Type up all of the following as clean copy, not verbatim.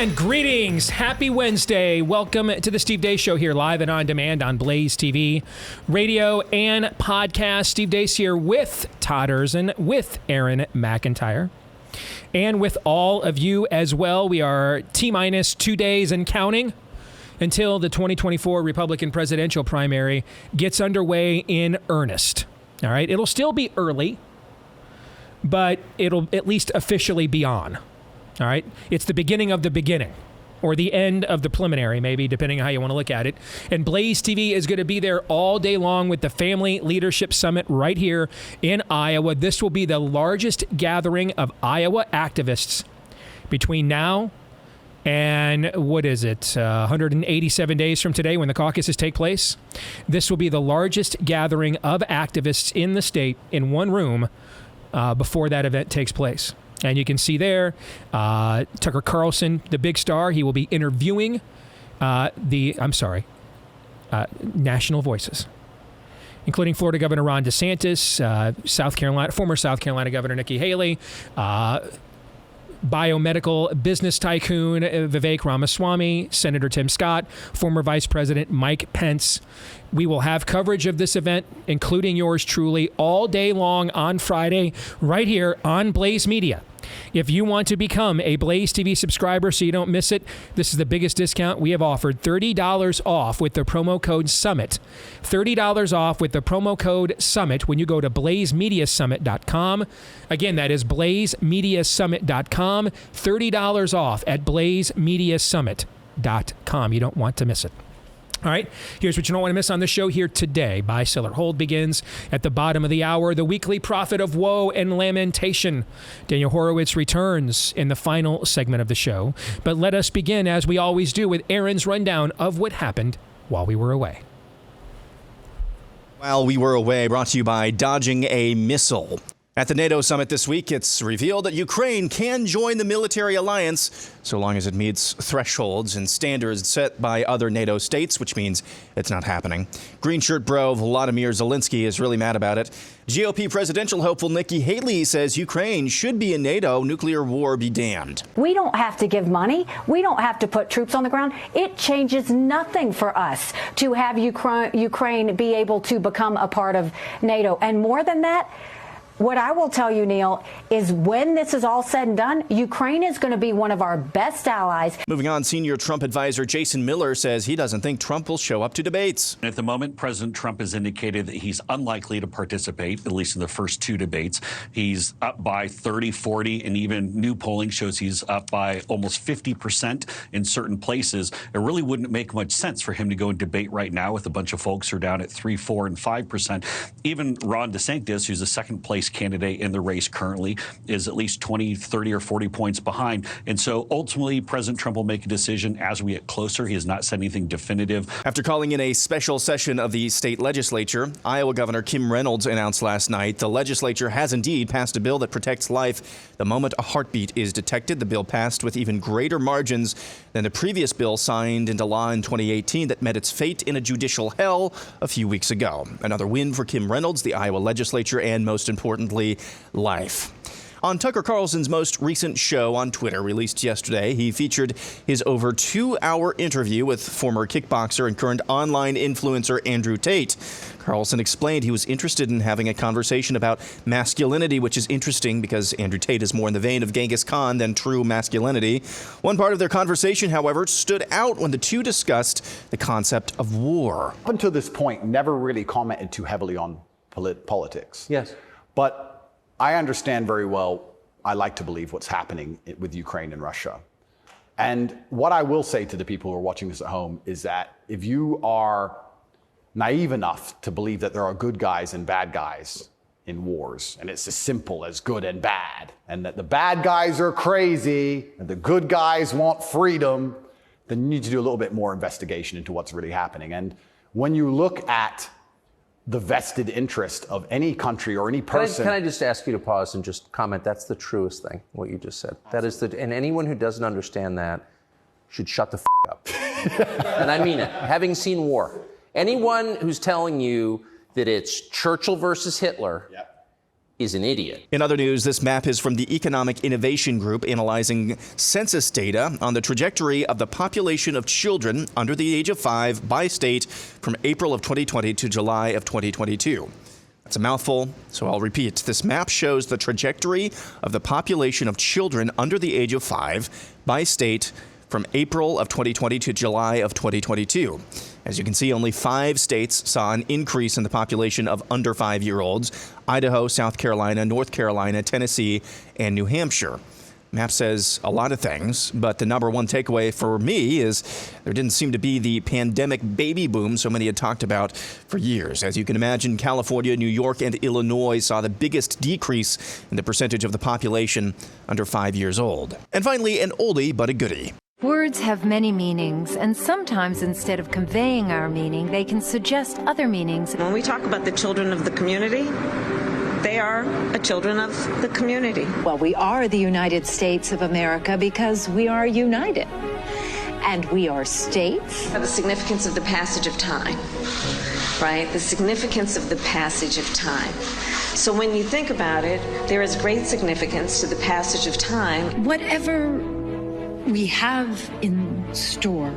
And greetings. Happy Wednesday. Welcome to the Steve Deace Show here live and on demand on BlazeTV, radio and podcast. Steve Deace here with Todd Erzin, with Aaron McIntyre, and with all of you as well. We are T-minus 2 days and counting until the 2024 Republican presidential primary gets underway in earnest. All right. It'll still be early, but it'll at least officially be on. All right. It's the beginning of the beginning, or the end of the preliminary, maybe, depending on how you want to look at it. And BlazeTV is going to be there all day long with the Family Leadership Summit right here in Iowa. This will be the largest gathering of Iowa activists between now and, 187 days from today when the caucuses take place. This will be the largest gathering of activists in the state in one room before that event takes place. And you can see there, Tucker Carlson, the big star, he will be interviewing national voices, including Florida Governor Ron DeSantis, former South Carolina Governor Nikki Haley, biomedical business tycoon Vivek Ramaswamy, Senator Tim Scott, former Vice President Mike Pence. We will have coverage of this event, including yours truly, all day long on Friday, right here on Blaze Media. If you want to become a Blaze TV subscriber so you don't miss it, this is the biggest discount we have offered. $30 off with the promo code SUMMIT. $30 off with the promo code SUMMIT when you go to blazemediasummit.com. Again, that is blazemediasummit.com. $30 off at blazemediasummit.com. You don't want to miss it. All right, here's what you don't want to miss on the show here today. Buy, sell, or hold begins at the bottom of the hour. The weekly prophet of woe and lamentation. Daniel Horowitz returns in the final segment of the show. But let us begin, as we always do, with Aaron's rundown of what happened while we were away. While we were away, brought to you by dodging a missile. At the NATO summit this week, it's revealed that Ukraine can join the military alliance so long as it meets thresholds and standards set by other NATO states, which means it's not happening. Green shirt bro Volodymyr Zelensky is really mad about it. GOP presidential hopeful Nikki Haley says Ukraine should be in NATO. Nuclear war be damned. We don't have to give money. We don't have to put troops on the ground. It changes nothing for us to have Ukraine be able to become a part of NATO. And more than that, what I will tell you, Neil, is when this is all said and done, Ukraine is going to be one of our best allies. Moving on, senior Trump advisor Jason Miller says he doesn't think Trump will show up to debates. At the moment, President Trump has indicated that he's unlikely to participate, at least in the first two debates. He's up by 30, 40, and even new polling shows he's up by almost 50% in certain places. It really wouldn't make much sense for him to go and debate right now with a bunch of folks who are down at 3, 4, and 5%. Even Ron DeSantis, who's a second place candidate in the race currently, is at least 20, 30, or 40 points behind. And so ultimately, President Trump will make a decision as we get closer. He has not said anything definitive. After calling in a special session of the state legislature, Iowa Governor Kim Reynolds announced last night the legislature has indeed passed a bill that protects life the moment a heartbeat is detected. The bill passed with even greater margins than the previous bill signed into law in 2018 that met its fate in a judicial hell a few weeks ago. Another win for Kim Reynolds, the Iowa legislature, and most importantly, life. On Tucker Carlson's most recent show on Twitter, released yesterday, he featured his over 2-hour interview with former kickboxer and current online influencer Andrew Tate. Carlson explained he was interested in having a conversation about masculinity, which is interesting because Andrew Tate is more in the vein of Genghis Khan than true masculinity. One part of their conversation, however, stood out when the two discussed the concept of war. Up until this point, never really commented too heavily on politics. Yes. But I understand very well, I like to believe, what's happening with Ukraine and Russia. And what I will say to the people who are watching this at home is that if you are naive enough to believe that there are good guys and bad guys in wars, and it's as simple as good and bad, and that the bad guys are crazy and the good guys want freedom, then you need to do a little bit more investigation into what's really happening. And when you look at the vested interest of any country or any person. Can I just ask you to pause and just comment? That's the truest thing, what you just said. That is and anyone who doesn't understand that should shut the up. And I mean it. Having seen war, anyone who's telling you that it's Churchill versus Hitler He's an idiot. In other news, this map is from the Economic Innovation Group analyzing census data on the trajectory of the population of children under the age of 5 by state from April of 2020 to July of 2022. That's a mouthful, so I'll repeat. This map shows the trajectory of the population of children under the age of 5 by state from April of 2020 to July of 2022. As you can see, only 5 states saw an increase in the population of under 5-year-olds: Idaho, South Carolina, North Carolina, Tennessee, and New Hampshire. Map says a lot of things, but the number one takeaway for me is there didn't seem to be the pandemic baby boom so many had talked about for years. As you can imagine, California, New York, and Illinois saw the biggest decrease in the percentage of the population under 5 years old. And finally, an oldie but a goodie. Words have many meanings, and sometimes instead of conveying our meaning, they can suggest other meanings. When we talk about the children of the community, they are children of the community. Well, we are the United States of America because we are united. And we are states. The significance of the passage of time, right? The significance of the passage of time. So when you think about it, there is great significance to the passage of time. Whatever we have in store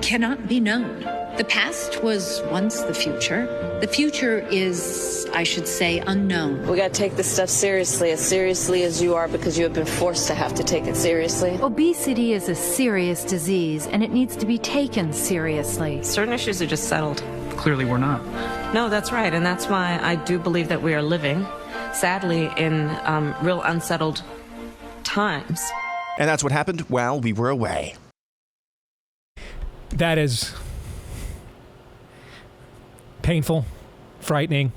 cannot be known. The past was once the future. The future is, I should say, unknown. We got to take this stuff seriously as you are, because you have been forced to have to take it seriously. Obesity is a serious disease, and it needs to be taken seriously. Certain issues are just settled. Clearly we're not. No, that's right, and that's why I do believe that we are living, sadly, in real unsettled times. And that's what happened while we were away. That is painful, frightening,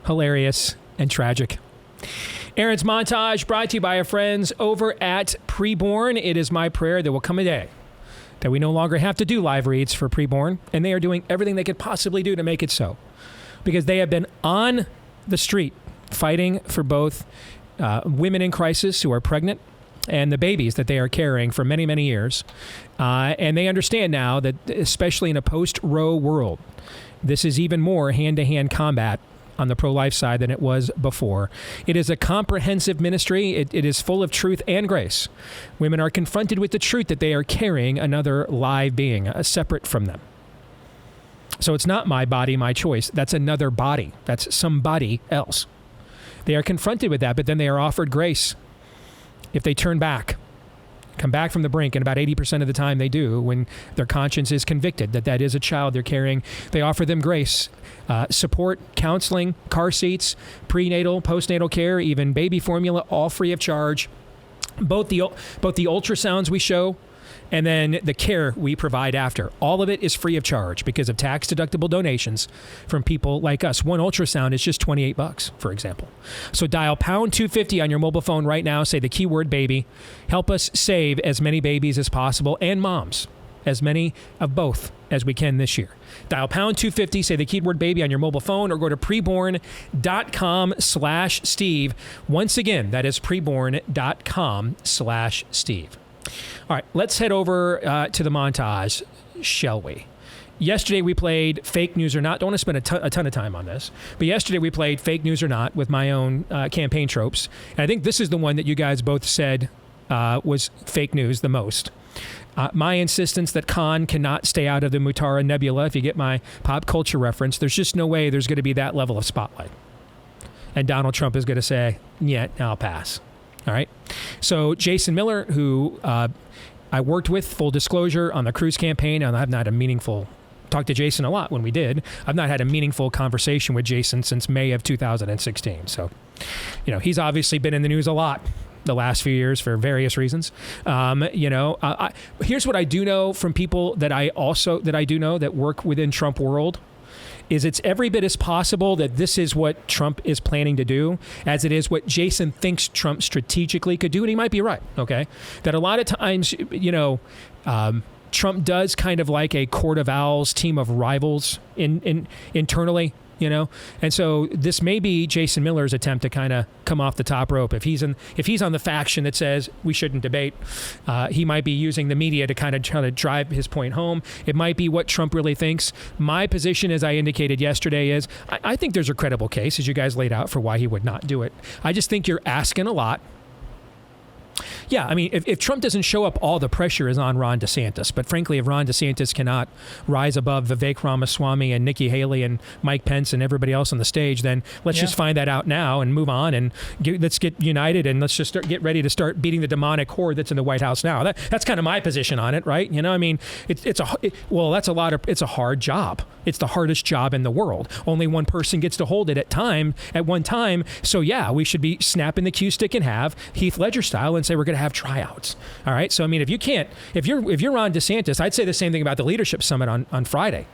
hilarious, and tragic. Aaron's montage brought to you by our friends over at Preborn. It is my prayer there will come a day that we no longer have to do live reads for Preborn, and they are doing everything they could possibly do to make it so, because they have been on the street fighting for both women in crisis who are pregnant and the babies that they are carrying for many, many years. And they understand now that, especially in a post-Roe world, this is even more hand-to-hand combat on the pro-life side than it was before. It is a comprehensive ministry. It is full of truth and grace. Women are confronted with the truth that they are carrying another live being, separate from them. So it's not my body, my choice. That's another body. That's somebody else. They are confronted with that, but then they are offered grace. If they turn back, come back from the brink, and about 80% of the time they do, when their conscience is convicted that that is a child they're carrying, they offer them grace, support, counseling, car seats, prenatal, postnatal care, even baby formula, all free of charge. Both the ultrasounds we show and then the care we provide after. All of it is free of charge because of tax-deductible donations from people like us. One ultrasound is just $28, for example. So dial pound 250 on your mobile phone right now. Say the keyword baby. Help us save as many babies as possible and moms, as many of both as we can this year. Dial pound 250, say the keyword baby on your mobile phone, or go to preborn.com/Steve. Once again, that is preborn.com/Steve. All right, let's head over to the montage, shall we? Yesterday we played Fake News or Not. Don't want to spend a ton of time on this, but yesterday we played Fake News or Not with my own campaign tropes. And I think this is the one that you guys both said was fake news the most. My insistence that Khan cannot stay out of the Mutara Nebula, if you get my pop culture reference, there's just no way there's going to be that level of spotlight. And Donald Trump is going to say, yeah, I'll pass. All right. So Jason Miller, who I worked with, full disclosure, on the Cruz campaign, and I've not had a meaningful, talked to Jason a lot when we did. I've not had a meaningful conversation with Jason since May of 2016. So, he's obviously been in the news a lot the last few years for various reasons. Here's what I do know from people that I do know that work within Trump world. Is it's every bit as possible that this is what Trump is planning to do as it is what Jason thinks Trump strategically could do. And he might be right, okay? That a lot of times, Trump does kind of like a court of owls team of rivals internally. And so this may be Jason Miller's attempt to kind of come off the top rope. If he's on the faction that says we shouldn't debate, he might be using the media to kind of try to drive his point home. It might be what Trump really thinks. My position, as I indicated yesterday, is I think there's a credible case, as you guys laid out, for why he would not do it. I just think you're asking a lot. Yeah, I mean, if Trump doesn't show up, all the pressure is on Ron DeSantis. But frankly, if Ron DeSantis cannot rise above Vivek Ramaswamy and Nikki Haley and Mike Pence and everybody else on the stage, then let's just find that out now and move on and let's get united and let's just get ready to start beating the demonic horde that's in the White House now. That's kind of my position on it, right? I mean, it's a hard job. It's the hardest job in the world. Only one person gets to hold it at one time. So yeah, we should be snapping the cue stick in half, Heath Ledger style, and say we're going to have tryouts. All right. So I mean, if you're Ron DeSantis, I'd say the same thing about the leadership summit on Friday.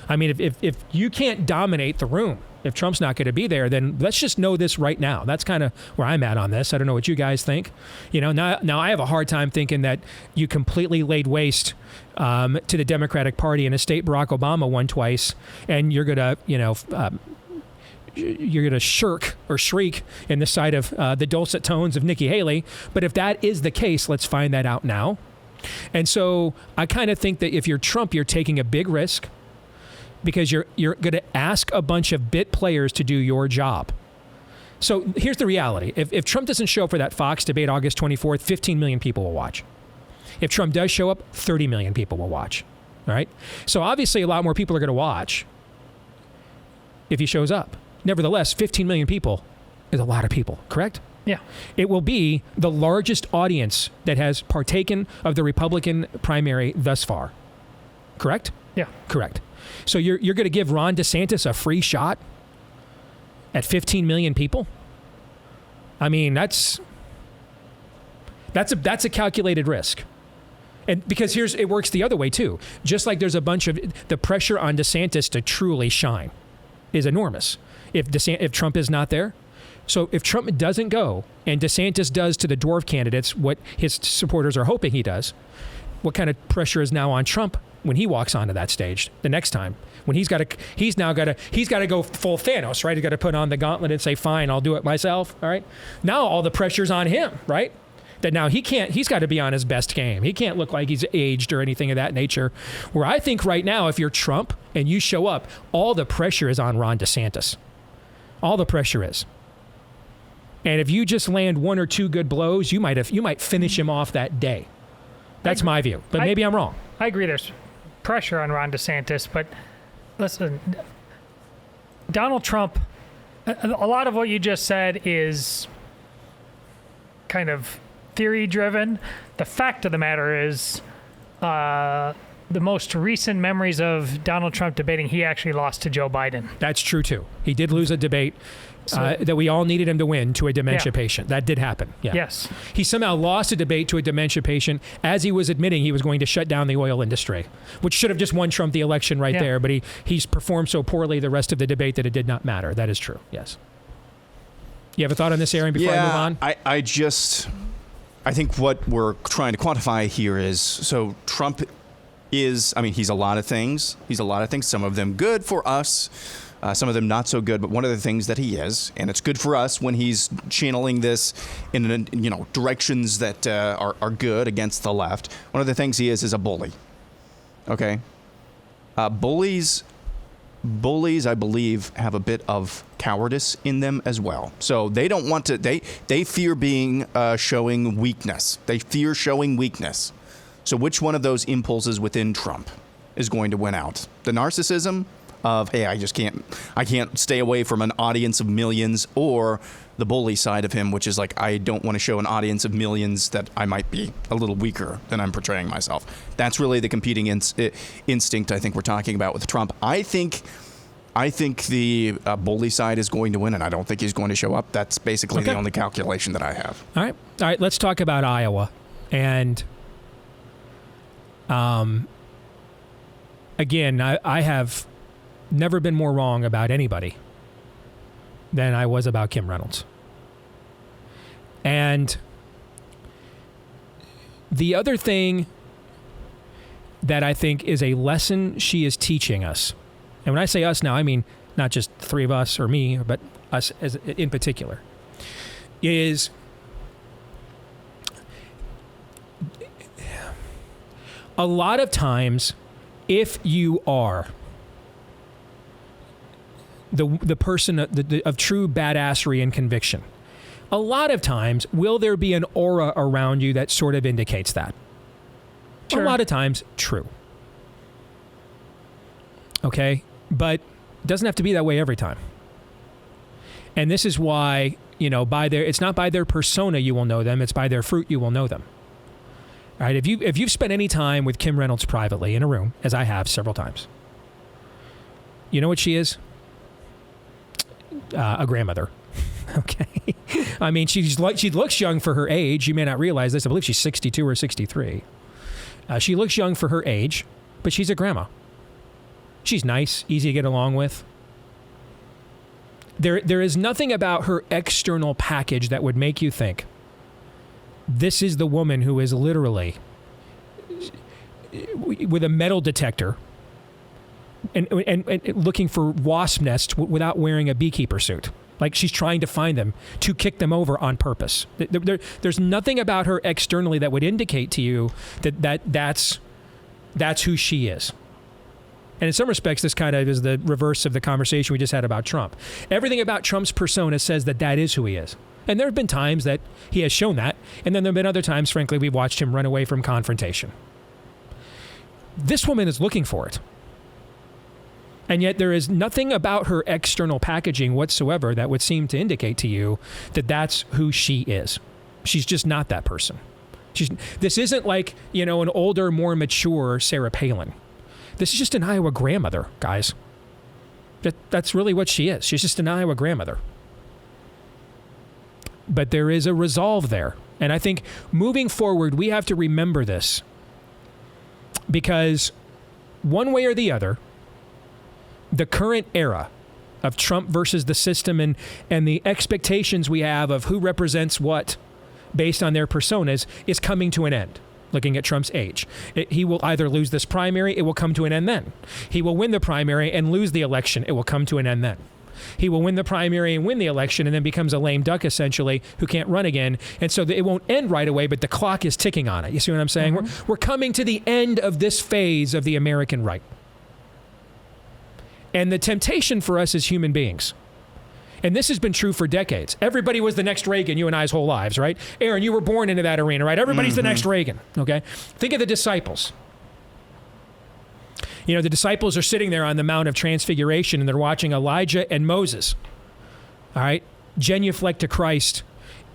I mean, if you can't dominate the room, if Trump's not going to be there, then let's just know this right now. That's kind of where I'm at on this. I don't know what you guys think. Now I have a hard time thinking that you completely laid waste to the Democratic Party in a state Barack Obama won twice, and you're gonna shirk or shriek in the sight of the dulcet tones of Nikki Haley. But if that is the case, let's find that out now. And so I kind of think that if you're Trump, you're taking a big risk because you're going to ask a bunch of bit players to do your job. So here's the reality. If Trump doesn't show up for that Fox debate August 24th, 15 million people will watch. If Trump does show up, 30 million people will watch. All right? So obviously a lot more people are going to watch if he shows up. Nevertheless, 15 million people is a lot of people, correct? Yeah. It will be the largest audience that has partaken of the Republican primary thus far. Correct? Yeah. Correct. So you're going to give Ron DeSantis a free shot at 15 million people? I mean, that's a calculated risk. And because it works the other way too. Just like there's a bunch of the pressure on DeSantis to truly shine is enormous. If Trump is not there. So if Trump doesn't go and DeSantis does to the dwarf candidates what his supporters are hoping he does, what kind of pressure is now on Trump when he walks onto that stage the next time? When he's got to go full Thanos, right? He's got to put on the gauntlet and say, fine, I'll do it myself. All right. Now all the pressure's on him, right? That now he's got to be on his best game. He can't look like he's aged or anything of that nature. Where I think right now, if you're Trump and you show up, all the pressure is on Ron DeSantis. All the pressure is. And if you just land one or two good blows, you might finish him off that day. That's my view, but maybe I'm wrong. I agree there's pressure on Ron DeSantis, but listen, Donald Trump, a lot of what you just said is kind of theory-driven. The fact of the matter is the most recent memories of Donald Trump debating, he actually lost to Joe Biden. That's true, too. He did lose a debate that we all needed him to win to a dementia patient. That did happen. Yeah. Yes. He somehow lost a debate to a dementia patient as he was admitting he was going to shut down the oil industry, which should have just won Trump the election right there. But he's performed so poorly the rest of the debate that it did not matter. That is true. Yes. You have a thought on this, Aaron, before I move on? I think what we're trying to quantify here is, so Trump is, he's a lot of things. Some of them good for us. Some of them not so good, but one of the things that he is, and it's good for us when he's channeling this in directions that are good against the left. One of the things he is a bully. Okay, bullies, I believe, have a bit of cowardice in them as well. So they don't want to. They fear showing weakness. They fear showing weakness. So which one of those impulses within Trump is going to win out? The narcissism of, hey, I can't stay away from an audience of millions, or the bully side of him, which is like, I don't want to show an audience of millions that I might be a little weaker than I'm portraying myself. That's really the competing instinct I think we're talking about with Trump. I think the bully side is going to win, and I don't think he's going to show up. That's basically the only calculation that I have. All right. Let's talk about Iowa. And again, I have never been more wrong about anybody than I was about Kim Reynolds. And the other thing that I think is a lesson she is teaching us, and when I say us now, I mean not just three of us or me, but us as in particular, is a lot of times, if you are the person of true badassery and conviction, a lot of times will there be an aura around you that sort of indicates that. Sure. A lot of times, true. Okay? But it doesn't have to be that way every time. And this is why, it's not by their persona you will know them, it's by their fruit you will know them. All right? If you've spent any time with Kim Reynolds privately in a room, as I have several times, you know what she is? A grandmother. Okay. I mean, she looks young for her age. You may not realize this. I believe she's 62 or 63. She looks young for her age, but she's a grandma. She's nice, easy to get along with. There is nothing about her external package that would make you think this is the woman who is literally with a metal detector and looking for wasp nests without wearing a beekeeper suit. Like she's trying to find them to kick them over on purpose. There's nothing about her externally that would indicate to you that's who she is. And in some respects, this kind of is the reverse of the conversation we just had about Trump. Everything about Trump's persona says that is who he is. And there have been times that he has shown that. And then there have been other times, frankly, we've watched him run away from confrontation. This woman is looking for it. And yet there is nothing about her external packaging whatsoever that would seem to indicate to you that that's who she is. She's just not that person. This isn't like, an older, more mature Sarah Palin. This is just an Iowa grandmother, guys. That's really what she is. She's just an Iowa grandmother. But there is a resolve there. And I think moving forward, we have to remember this. Because one way or the other, the current era of Trump versus the system and the expectations we have of who represents what based on their personas is coming to an end. Looking at Trump's age, he will either lose this primary, it will come to an end then. He will win the primary and lose the election, it will come to an end then. He will win the primary and win the election and then becomes a lame duck, essentially, who can't run again. And so it won't end right away, but the clock is ticking on it. You see what I'm saying? Mm-hmm. We're coming to the end of this phase of the American right. And the temptation for us as human beings, and this has been true for decades. Everybody was the next Reagan, you and I's whole lives, right? Aaron, you were born into that arena, right? Everybody's the next Reagan, okay? Think of the disciples. The disciples are sitting there on the Mount of Transfiguration, and they're watching Elijah and Moses, all right, genuflect to Christ,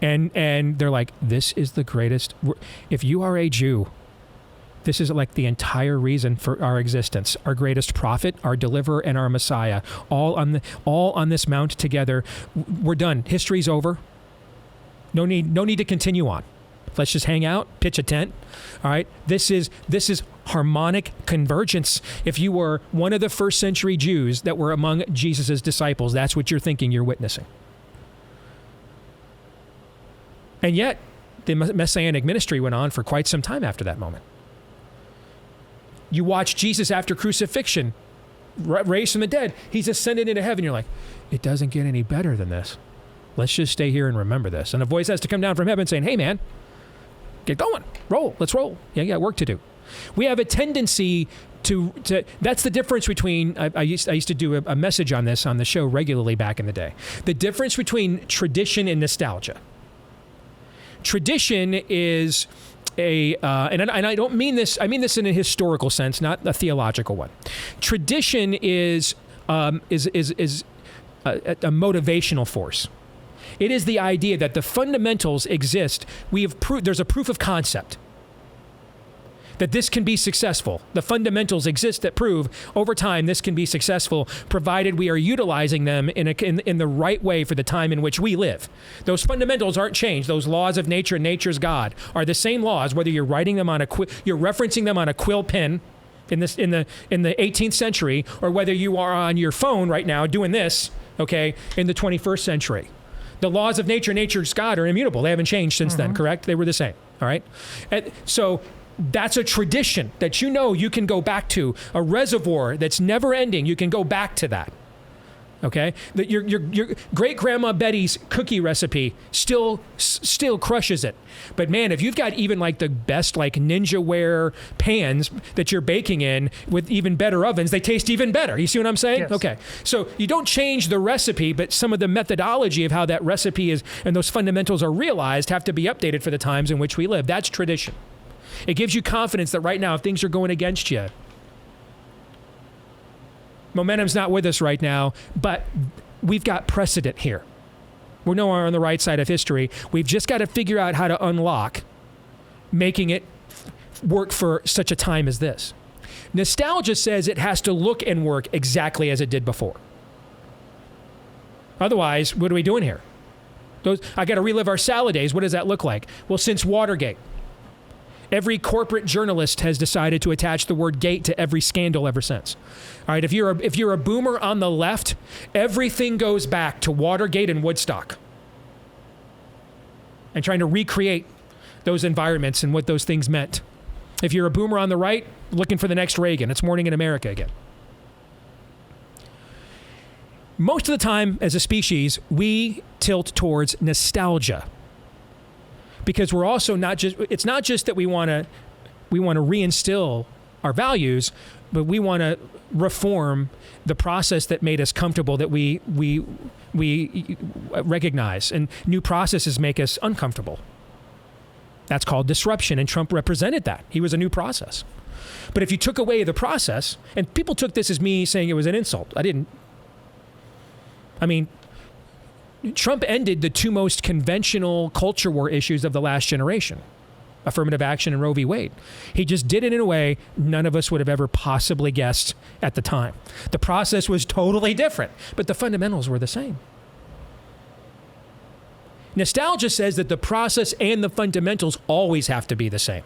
and they're like, this is the greatest. If you are a Jew, this is like the entire reason for our existence. Our greatest prophet, our deliverer, and our Messiah, all on this mount together. We're done. History's over. No need to continue on. Let's just hang out, pitch a tent. All right. This is harmonic convergence. If you were one of the first century Jews that were among Jesus's disciples, that's what you're thinking you're witnessing. And yet, the messianic ministry went on for quite some time after that moment. You watch Jesus after crucifixion, raised from the dead. He's ascended into heaven. You're like, it doesn't get any better than this. Let's just stay here and remember this. And a voice has to come down from heaven saying, hey, man, get going. Roll. Let's roll. Yeah, you got work to do. We have a tendency to that's the difference between, I used to do a message on this on the show regularly back in the day. The difference between tradition and nostalgia. Tradition is and I don't mean this, I mean this in a historical sense, not a theological one. Tradition is a motivational force. It is the idea that the fundamentals exist. There's a proof of concept that this can be successful. The fundamentals exist that prove over time this can be successful, provided we are utilizing them in the right way for the time in which we live. Those fundamentals aren't changed. Those laws of nature and nature's God are the same laws, whether you're writing them on you're referencing them on a quill pen in the 18th century, or whether you are on your phone right now doing this, okay, in the 21st century. The laws of nature and nature's God are immutable. They haven't changed since then, correct? They were the same, all right? And so that's a tradition that you can go back to, a reservoir that's never ending. You can go back to that. Okay, that your great grandma Betty's cookie recipe still crushes it. But man, if you've got even like the best like Ninjaware pans that you're baking in with even better ovens, they taste even better. You see what I'm saying? Yes. Okay, so you don't change the recipe, but some of the methodology of how that recipe is and those fundamentals are realized have to be updated for the times in which we live. That's tradition. It gives you confidence that right now, if things are going against you, momentum's not with us right now, but we've got precedent here. We're nowhere on the right side of history. We've just got to figure out how to unlock making it work for such a time as this. Nostalgia says it has to look and work exactly as it did before. Otherwise, what are we doing here? I got to relive our salad days. What does that look like? Well, since Watergate, every corporate journalist has decided to attach the word gate to every scandal ever since. All right, if you're a boomer on the left, everything goes back to Watergate and Woodstock. And trying to recreate those environments and what those things meant. If you're a boomer on the right, looking for the next Reagan, it's Morning in America again. Most of the time, as a species, we tilt towards nostalgia. Because we're also it's not just that we want to reinstill our values, but we want to reform the process that made us comfortable, that we recognize, and new processes make us uncomfortable. That's called disruption, and Trump represented that. He was a new process. But if you took away the process, and people took this as me saying it was an insult. Trump ended the two most conventional culture war issues of the last generation, affirmative action and Roe v. Wade. He just did it in a way none of us would have ever possibly guessed at the time. The process was totally different, but the fundamentals were the same. Nostalgia says that the process and the fundamentals always have to be the same.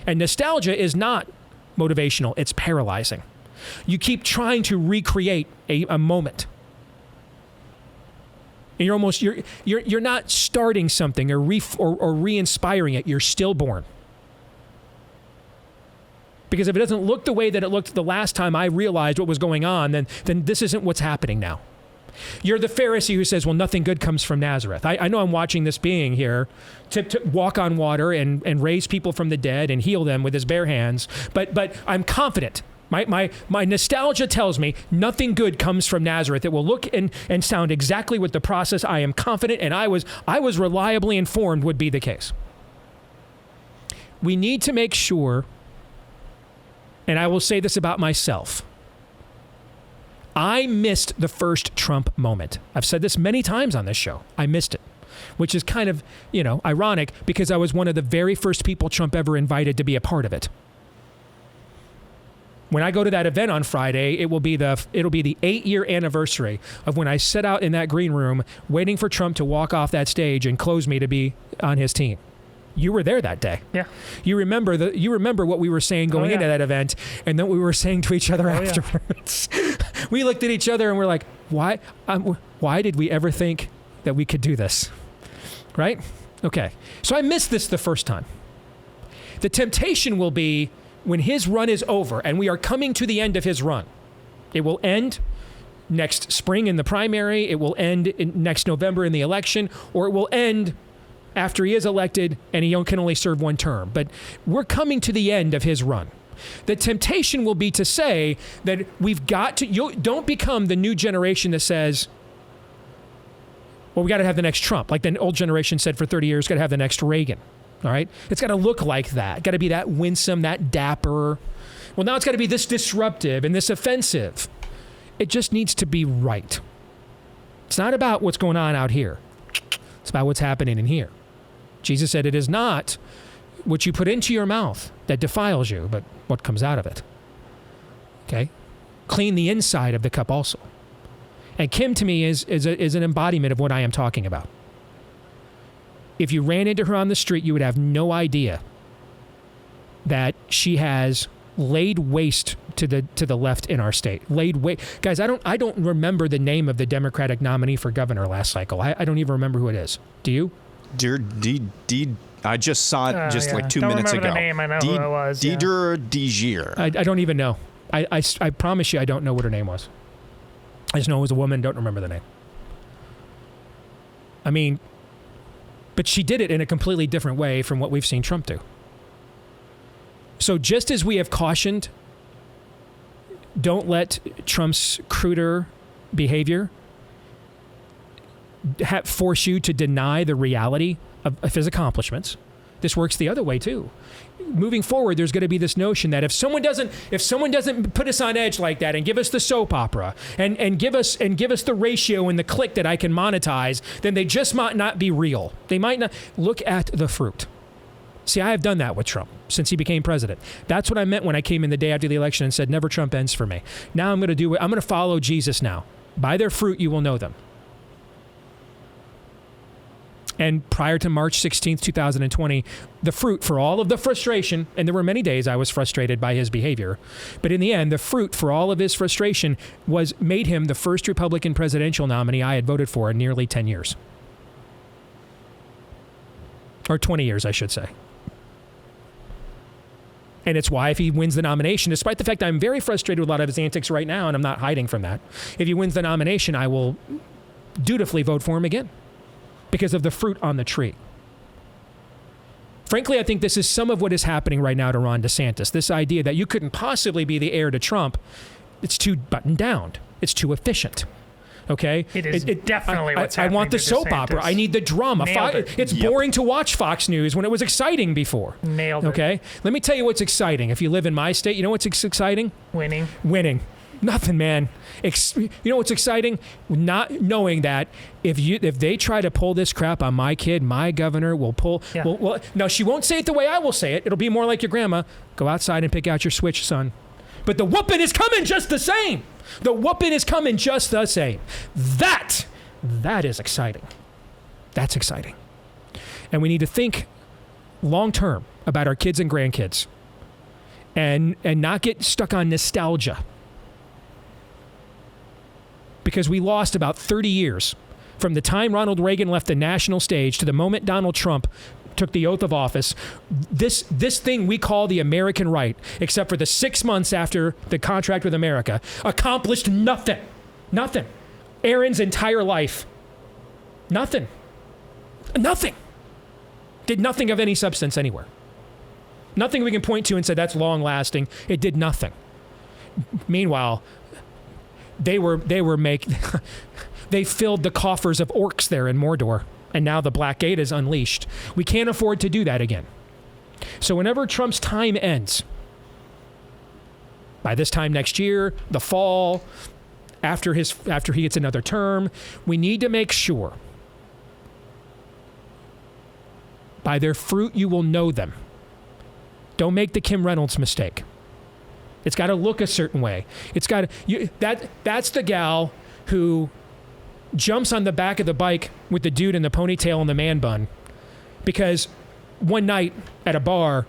And nostalgia is not motivational, it's paralyzing. You keep trying to recreate a moment. And you're not starting something or re-inspiring it. You're stillborn. Because if it doesn't look the way that it looked the last time I realized what was going on, then this isn't what's happening now. You're the Pharisee who says, well, nothing good comes from Nazareth. I know I'm watching this being here to walk on water and raise people from the dead and heal them with his bare hands, but I'm confident. My nostalgia tells me nothing good comes from Nazareth. It will look and sound exactly what the process I am confident and I was reliably informed would be the case. We need to make sure, and I will say this about myself, I missed the first Trump moment. I've said this many times on this show. I missed it, which is kind of, ironic because I was one of the very first people Trump ever invited to be a part of it. When I go to that event on Friday, it'll be the 8-year anniversary of when I sat out in that green room waiting for Trump to walk off that stage and close me to be on his team. You were there that day. Yeah. You remember what we were saying going into that event and then what we were saying to each other afterwards. Yeah. We looked at each other and we're like, why did we ever think that we could do this? Right? Okay. So I missed this the first time. The temptation will be when his run is over and we are coming to the end of his run. It will end next spring in the primary. It will end next November in the election, or it will end after he is elected and he can only serve one term. But we're coming to the end of his run. The temptation will be to say that we've got to, don't become the new generation that says, well, we got to have the next Trump. Like the old generation said for 30 years, got to have the next Reagan. All right? It's got to look like that. Got to be that winsome, that dapper. Well, now it's got to be this disruptive and this offensive. It just needs to be right. It's not about what's going on out here. It's about what's happening in here. Jesus said, it is not what you put into your mouth that defiles you, but what comes out of it. Okay? Clean the inside of the cup also. And Kim, to me, is an embodiment of what I am talking about. If you ran into her on the street, you would have no idea that she has laid waste to the left in our state. Laid waste. Guys, I don't remember the name of the Democratic nominee for governor last cycle. I don't even remember who it is. Do you? I just saw it like 2 minutes ago. Don't remember the name. I know who it was. Deidre DeGier. I don't even know. I promise you I don't know what her name was. I just know it was a woman. Don't remember the name. I mean, but she did it in a completely different way from what we've seen Trump do. So just as we have cautioned, don't let Trump's cruder behavior force you to deny the reality of his accomplishments. This works the other way too. Moving forward, there's going to be this notion that if someone doesn't put us on edge like that and give us the soap opera and give us the ratio and the click that I can monetize, then they just might not be real. They might not look at the fruit. See, I have done that with Trump since he became president. That's what I meant when I came in the day after the election and said, never Trump ends for me. Now I'm going to do it. I'm going to follow Jesus now. By their fruit, you will know them. And prior to March 16th, 2020, the fruit for all of the frustration, and there were many days I was frustrated by his behavior, but in the end, the fruit for all of his frustration made him the first Republican presidential nominee I had voted for in nearly 10 years. Or 20 years, I should say. And it's why if he wins the nomination, despite the fact I'm very frustrated with a lot of his antics right now, and I'm not hiding from that, if he wins the nomination, I will dutifully vote for him again because of the fruit on the tree. Frankly, I think this is some of what is happening right now to Ron DeSantis. This idea that you couldn't possibly be the heir to Trump, it's too buttoned down. It's too efficient. Okay? It is definitely what's happening. I want the to soap DeSantis. opera. I need the drama. It's boring to watch Fox News when it was exciting before. Nailed it. Okay? Let me tell you what's exciting. If you live in my state, you know what's exciting? Winning. Nothing, man. You know what's exciting? Not knowing that if they try to pull this crap on my kid, my governor will pull. Yeah. Well, now, she won't say it the way I will say it. It'll be more like your grandma. Go outside and pick out your switch, son. But the whooping is coming just the same. The whooping is coming just the same. That is exciting. That's exciting. And we need to think long term about our kids and grandkids and not get stuck on nostalgia. Because we lost about 30 years from the time Ronald Reagan left the national stage to the moment Donald Trump took the oath of office. This thing we call the American right, except for the 6 months after the contract with America, accomplished nothing. Nothing. Aaron's entire life. Nothing. Nothing. Did nothing of any substance anywhere. Nothing we can point to and say that's long lasting. It did nothing. Meanwhile, they filled the coffers of orcs there in Mordor, and now the Black Gate is unleashed. We can't afford to do that again. So whenever Trump's time ends, by this time next year, the fall, after he gets another term, we need to make sure by their fruit you will know them. Don't make the Kim Reynolds mistake. It's got to look a certain way. That's the gal who jumps on the back of the bike with the dude in the ponytail and the man bun because one night at a bar,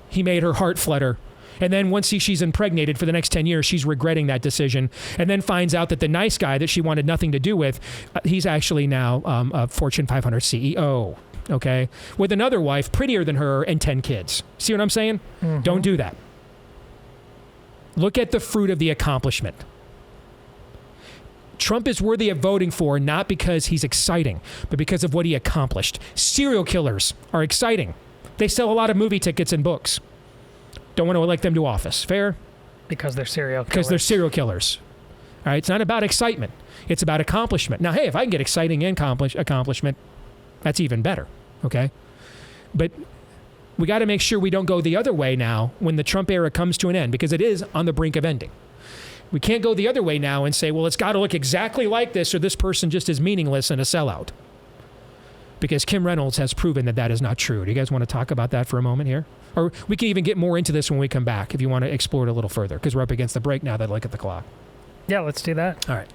he made her heart flutter. And then once she's impregnated for the next 10 years, she's regretting that decision and then finds out that the nice guy that she wanted nothing to do with, he's actually now a Fortune 500 CEO, okay, with another wife prettier than her and 10 kids. See what I'm saying? Mm-hmm. Don't do that. Look at the fruit of the accomplishment. Trump is worthy of voting for not because he's exciting, but because of what he accomplished. Serial killers are exciting. They sell a lot of movie tickets and books. Don't want to elect them to office. Fair? Because they're serial killers. Because they're serial killers. All right? It's not about excitement. It's about accomplishment. Now, hey, if I can get exciting and accomplishment, that's even better. Okay? But we got to make sure we don't go the other way now when the Trump era comes to an end, because it is on the brink of ending. We can't go the other way now and say, well, it's got to look exactly like this or this person just is meaningless and a sellout. Because Kim Reynolds has proven that that is not true. Do you guys want to talk about that for a moment here? Or we can even get more into this when we come back if you want to explore it a little further, because we're up against the break now that I look at the clock. Yeah, let's do that. All right.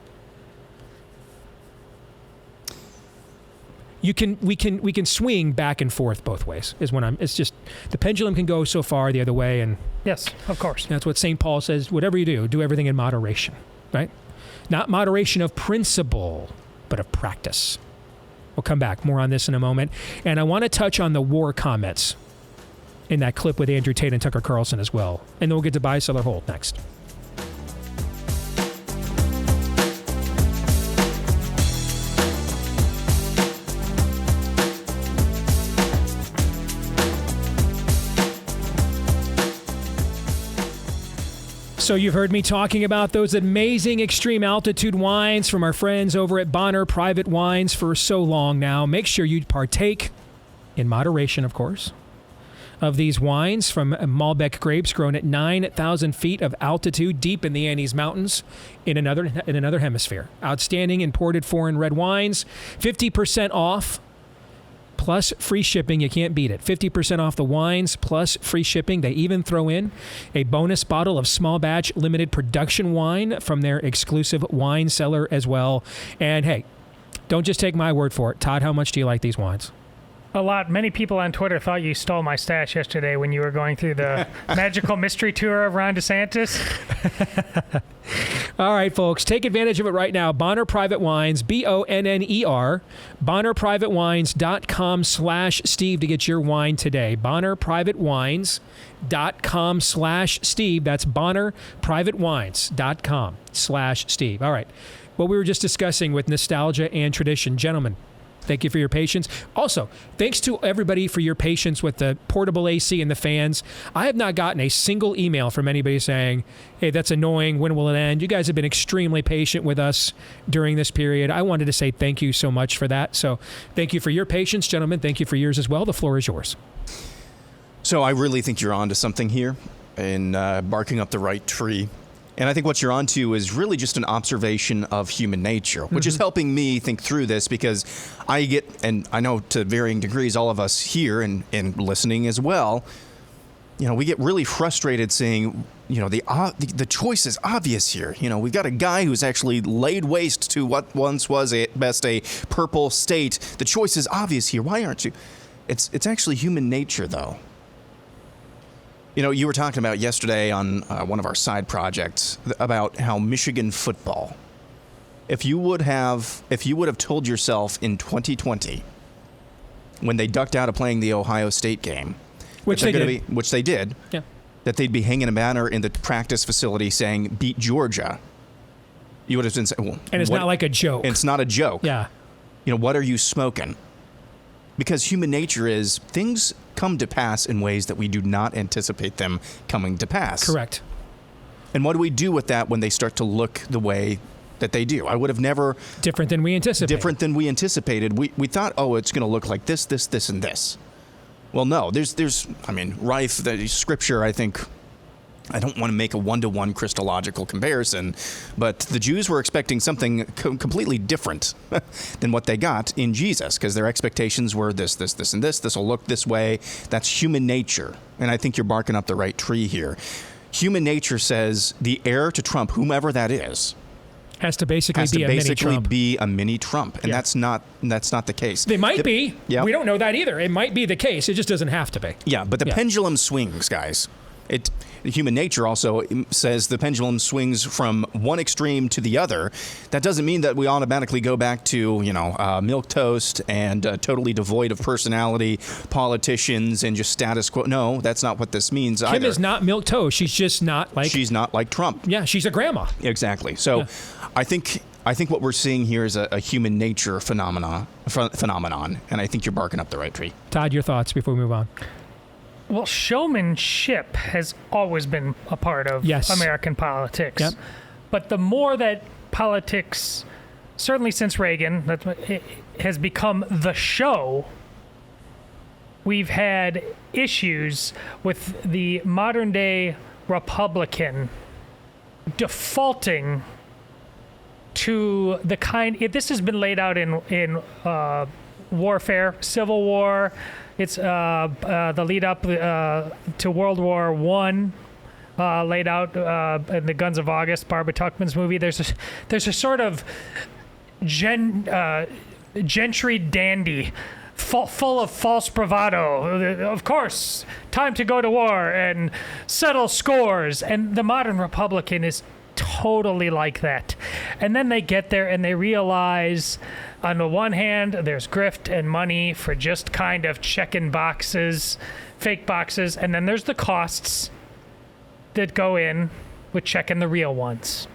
We can swing back and forth both ways. It's just the pendulum can go so far the other way, and yes, of course. That's what St. Paul says. Whatever you do everything in moderation, right? Not moderation of principle, but of practice. We'll come back more on this in a moment, and I want to touch on the war comments in that clip with Andrew Tate and Tucker Carlson as well, and then we'll get to buy, sell, or hold next. So you've heard me talking about those amazing extreme altitude wines from our friends over at Bonner Private Wines for so long now. Make sure you partake, in moderation, of course, of these wines from Malbec grapes grown at 9,000 feet of altitude deep in the Andes Mountains in another hemisphere. Outstanding imported foreign red wines, 50% off. Plus free shipping. You can't beat it. 50% off the wines plus free shipping. They even throw in a bonus bottle of small batch limited production wine from their exclusive wine cellar as well. And hey, don't just take my word for it. Todd, how much do you like these wines? A lot. Many people on Twitter thought you stole my stash yesterday when you were going through the magical mystery tour of Ron DeSantis. All right, folks, take advantage of it right now. Bonner Private Wines, BONNER, BonnerPrivateWines.com/Steve to get your wine today. BonnerPrivateWines.com/Steve. That's BonnerPrivateWines.com/Steve. All right. What we were just discussing with nostalgia and tradition. Gentlemen, thank you for your patience. Also, thanks to everybody for your patience with the portable AC and the fans. I have not gotten a single email from anybody saying, hey, that's annoying. When will it end? You guys have been extremely patient with us during this period. I wanted to say thank you so much for that. So thank you for your patience, gentlemen. Thank you for yours as well. The floor is yours. So I really think you're onto something here in barking up the right tree. And I think what you're onto is really just an observation of human nature, which is helping me think through this, because I get, and I know to varying degrees, all of us here and listening as well, you know, we get really frustrated seeing, you know, the choice is obvious here. You know, we've got a guy who's actually laid waste to what once was at best a purple state. The choice is obvious here. Why aren't you? It's actually human nature, though. You know, you were talking about yesterday on one of our side projects about how Michigan football, if you would have told yourself in 2020, when they ducked out of playing the Ohio State game, which they did, yeah, that they'd be hanging a banner in the practice facility saying "Beat Georgia," you would have been saying, well, and it's not like a joke. It's not a joke. Yeah. You know, what are you smoking? Because human nature is things come to pass in ways that we do not anticipate them coming to pass. Correct. And what do we do with that when they start to look the way that they do? I would have never... Different than we anticipated. We thought, oh, it's going to look like this, this, this, and this. Well, no. There's rife, the scripture, I think... I don't want to make a one-to-one Christological comparison, but the Jews were expecting something completely different than what they got in Jesus, because their expectations were this, this, this, and this. This will look this way. That's human nature, and I think you're barking up the right tree here. Human nature says the heir to Trump, whomever that is, has to basically be a mini Trump, and that's not the case. They might be. Yeah. We don't know that either. It might be the case. It just doesn't have to be. Yeah, but the pendulum swings, guys. Human nature also says the pendulum swings from one extreme to the other. That doesn't mean that we automatically go back to, milquetoast and totally devoid of personality politicians and just status quo. No, that's not what this means either. Kim is not milquetoast. She's not like Trump. Yeah, she's a grandma. Exactly. So yeah. I think what we're seeing here is a human nature phenomenon, and I think you're barking up the right tree. Todd, your thoughts before we move on. Well, showmanship has always been a part of American politics. Yep. But the more that politics, certainly since Reagan, it has become the show, we've had issues with the modern-day Republican defaulting to the kind... This has been laid out in warfare, Civil War. It's the lead up to World War I, laid out in the Guns of August, Barbara Tuchman's movie. There's a sort of gentry dandy, full of false bravado. Of course, time to go to war and settle scores. And the modern Republican is totally like that. And then they get there and they realize, on the one hand, there's grift and money for just kind of checking boxes, fake boxes, and then there's the costs that go in with checking the real ones.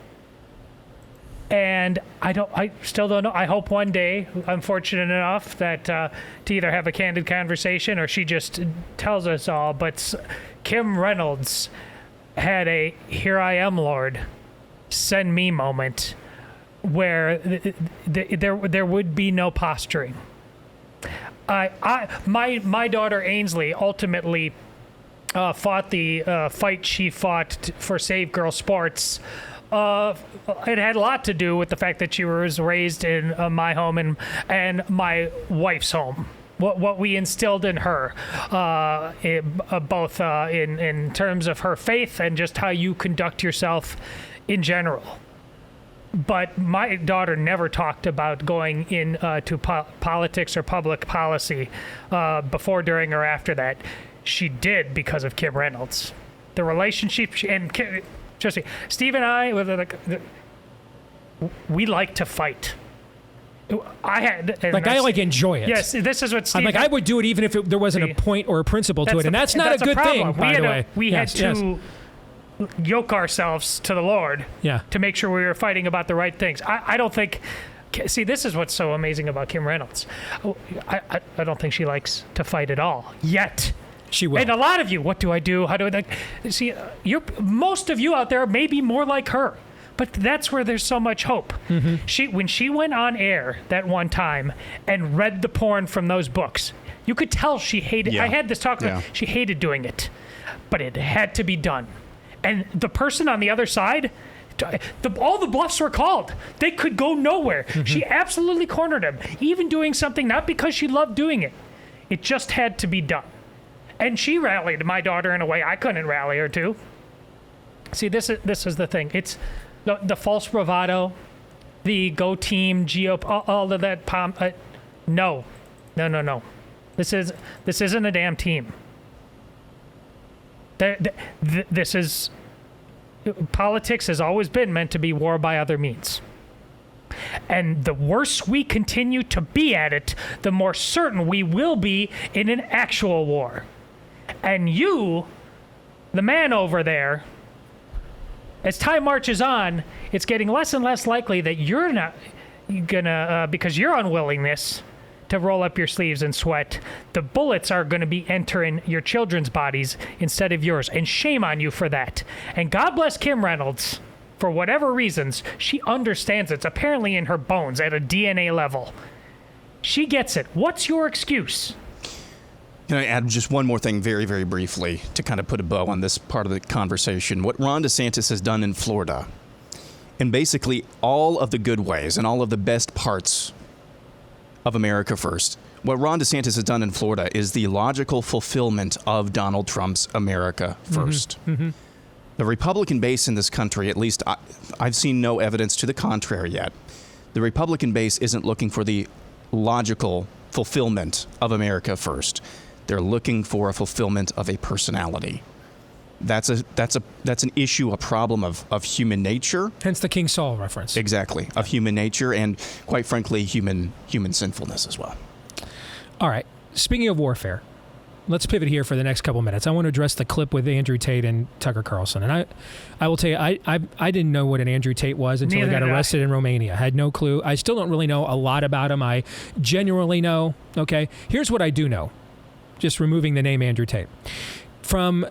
And I still don't know. I hope one day I'm fortunate enough that to either have a candid conversation or she just tells us all. But Kim Reynolds had a "Here I am, Lord, send me" moment where there would be no posturing. My daughter Ainsley ultimately fought the fight she fought for Save Girl Sports. It had a lot to do with the fact that she was raised in my home and my wife's home. What we instilled in her, both in terms of her faith and just how you conduct yourself in general. But my daughter never talked about going into politics or public policy before, during, or after that. She did because of Kim Reynolds. The relationship, and trust me, Steve and I, we like to fight. I enjoy it. Yes, this is what Steve... I would do it even if there wasn't a point or a principle to it, and that's not a good thing, by the way. We had to yoke ourselves to the Lord to make sure we were fighting about the right things. I don't think... See, this is what's so amazing about Kim Reynolds. I don't think she likes to fight at all, yet. She will. And a lot of you, what do I do? How do I... See, most of you out there may be more like her. But that's where there's so much hope. Mm-hmm. When she went on air that one time and read the porn from those books, you could tell she hated. I had this talk. She hated doing it, but it had to be done. And the person on the other side, all the bluffs were called. They could go nowhere. Mm-hmm. She absolutely cornered him, even doing something not because she loved doing it. It just had to be done. And she rallied my daughter in a way I couldn't rally her to. See, this is the thing. It's the false bravado, the go team, all of that pomp. No. This isn't a damn team. This is... Politics has always been meant to be war by other means. And the worse we continue to be at it, the more certain we will be in an actual war. And you, the man over there, as time marches on, it's getting less and less likely that you're not gonna, because your unwillingness to roll up your sleeves and sweat, the bullets are going to be entering your children's bodies instead of yours. And shame on you for that. And God bless Kim Reynolds. For whatever reasons, she understands it's apparently in her bones at a DNA level. She gets it. What's your excuse? Can I add just one more thing very, very briefly to kind of put a bow on this part of the conversation? What Ron DeSantis has done in Florida, and basically all of the good ways and all of the best parts of America First, what Ron DeSantis has done in Florida is the logical fulfillment of Donald Trump's America First. Mm-hmm. Mm-hmm. The Republican base in this country, at least I've seen no evidence to the contrary yet, the Republican base isn't looking for the logical fulfillment of America First. They're looking for a fulfillment of a personality. That's an issue, a problem of human nature. Hence the King Saul reference. Exactly, of human nature and, quite frankly, human sinfulness as well. All right. Speaking of warfare, let's pivot here for the next couple minutes. I want to address the clip with Andrew Tate and Tucker Carlson. And I will tell you, I didn't know what an Andrew Tate was until he got arrested in Romania. I had no clue. I still don't really know a lot about him. I genuinely know. Okay. Here's what I do know. Just removing the name Andrew Tate. From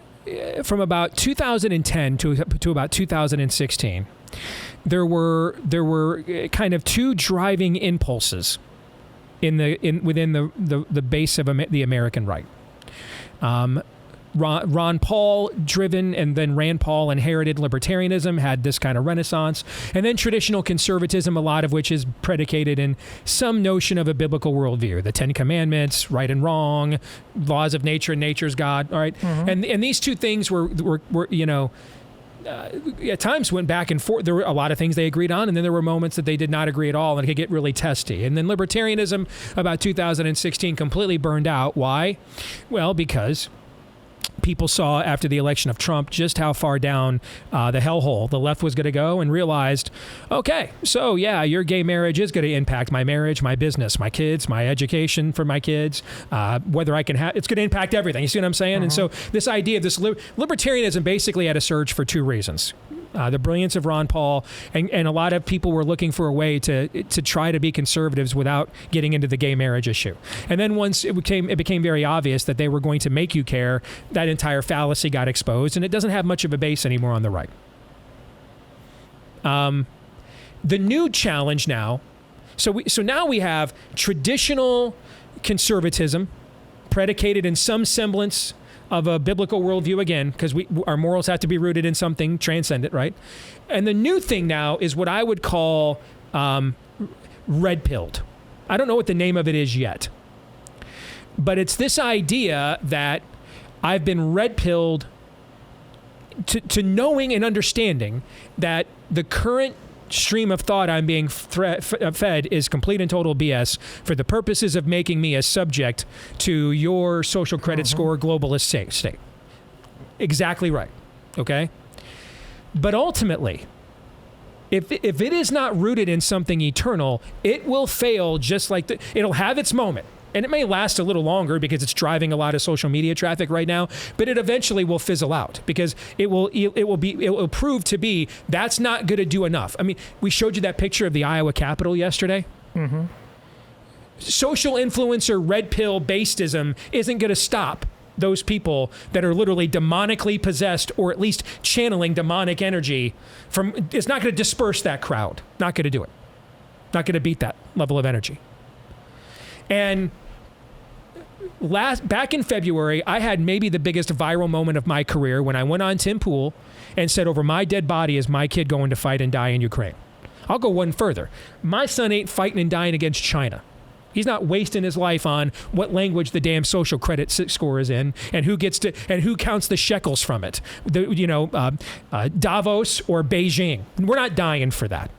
about 2010 to about 2016, there were kind of two driving impulses within the base of the American right. Ron Paul driven, and then Rand Paul inherited libertarianism, had this kind of renaissance, and then traditional conservatism, a lot of which is predicated in some notion of a biblical worldview, the Ten Commandments, right and wrong, laws of nature and nature's God. All right, mm-hmm. and these two things were at times went back and forth. There were a lot of things they agreed on, and then there were moments that they did not agree at all, and it could get really testy. And then libertarianism, about 2016, completely burned out. Why? Well, because people saw after the election of Trump just how far down the hellhole the left was going to go, and realized, okay, so yeah, your gay marriage is going to impact my marriage, my business, my kids, my education for my kids, whether I can have, it's going to impact everything. You see what I'm saying? Mm-hmm. And so this idea of this libertarianism basically had a surge for two reasons. the brilliance of Ron Paul, and a lot of people were looking for a way to try to be conservatives without getting into the gay marriage issue. And then once it became very obvious that they were going to make you care, that entire fallacy got exposed, and it doesn't have much of a base anymore on the right. The new challenge now, so now we have traditional conservatism predicated in some semblance of a biblical worldview again, because our morals have to be rooted in something transcendent, right? And the new thing now is what I would call red-pilled. I don't know what the name of it is yet, but it's this idea that I've been red-pilled to knowing and understanding that the current stream of thought I'm being fed is complete and total BS for the purposes of making me a subject to your social credit score globalist state. Exactly right. Okay? But ultimately, if it is not rooted in something eternal, it will fail just like it'll have its moment. And it may last a little longer because it's driving a lot of social media traffic right now, but it eventually will fizzle out because it will prove to be that's not going to do enough. I mean, we showed you that picture of the Iowa Capitol yesterday. Mm-hmm. Social influencer red pill basedism isn't going to stop those people that are literally demonically possessed or at least channeling demonic energy from. It's not going to disperse that crowd. Not going to do it. Not going to beat that level of energy. And back in February, I had maybe the biggest viral moment of my career when I went on Tim Pool and said, over my dead body is my kid going to fight and die in Ukraine. I'll go one further. My son ain't fighting and dying against China. He's not wasting his life on what language the damn social credit score is in and who counts the shekels from it. Davos or Beijing. We're not dying for that.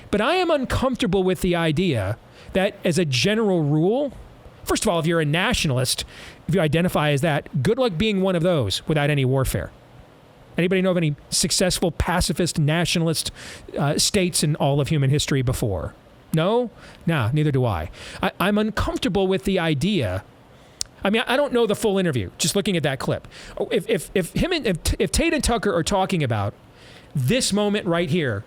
But I am uncomfortable with the idea that as a general rule, first of all, if you're a nationalist, if you identify as that, good luck being one of those without any warfare. Anybody know of any successful pacifist nationalist states in all of human history before? No? Nah, neither do I. I'm uncomfortable with the idea. I mean, I don't know the full interview, just looking at that clip. If Tate and Tucker are talking about this moment right here,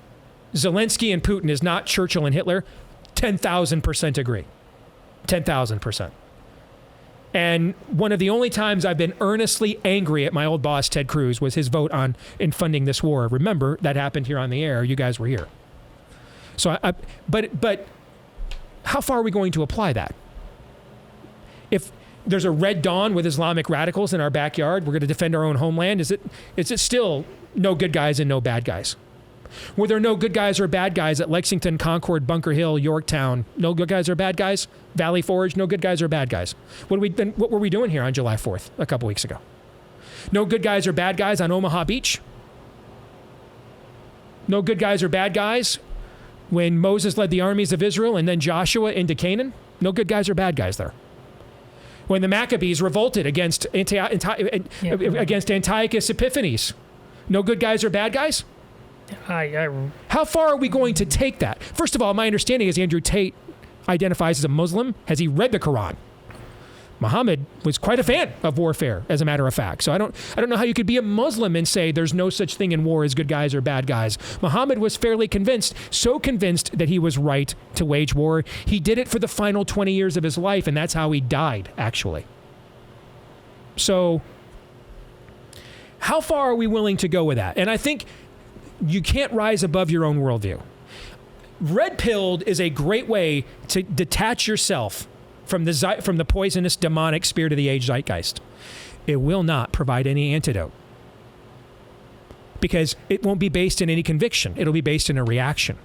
Zelensky and Putin is not Churchill and Hitler, 10,000% agree. 10,000%. And one of the only times I've been earnestly angry at my old boss, Ted Cruz, was his vote in funding this war. Remember, that happened here on the air. You guys were here. So, but how far are we going to apply that? If there's a red dawn with Islamic radicals in our backyard, we're going to defend our own homeland. Is it still no good guys and no bad guys? Were there no good guys or bad guys at Lexington, Concord, Bunker Hill, Yorktown? No good guys or bad guys? Valley Forge? No good guys or bad guys? What were we doing here on July 4th a couple weeks ago? No good guys or bad guys on Omaha Beach? No good guys or bad guys when Moses led the armies of Israel and then Joshua into Canaan? No good guys or bad guys there. When the Maccabees revolted against Antiochus Epiphanes? No good guys or bad guys? How far are we going to take that? First of all, my understanding is Andrew Tate identifies as a Muslim. Has he read the Quran? Muhammad was quite a fan of warfare, as a matter of fact. So I don't know how you could be a Muslim and say there's no such thing in war as good guys or bad guys. Muhammad was fairly convinced, so convinced that he was right to wage war. He did it for the final 20 years of his life, and that's how he died, actually. So how far are we willing to go with that? And I think you can't rise above your own worldview. Red-pilled is a great way to detach yourself from the poisonous, demonic spirit of the age zeitgeist. It will not provide any antidote because it won't be based in any conviction. It'll be based in a reaction.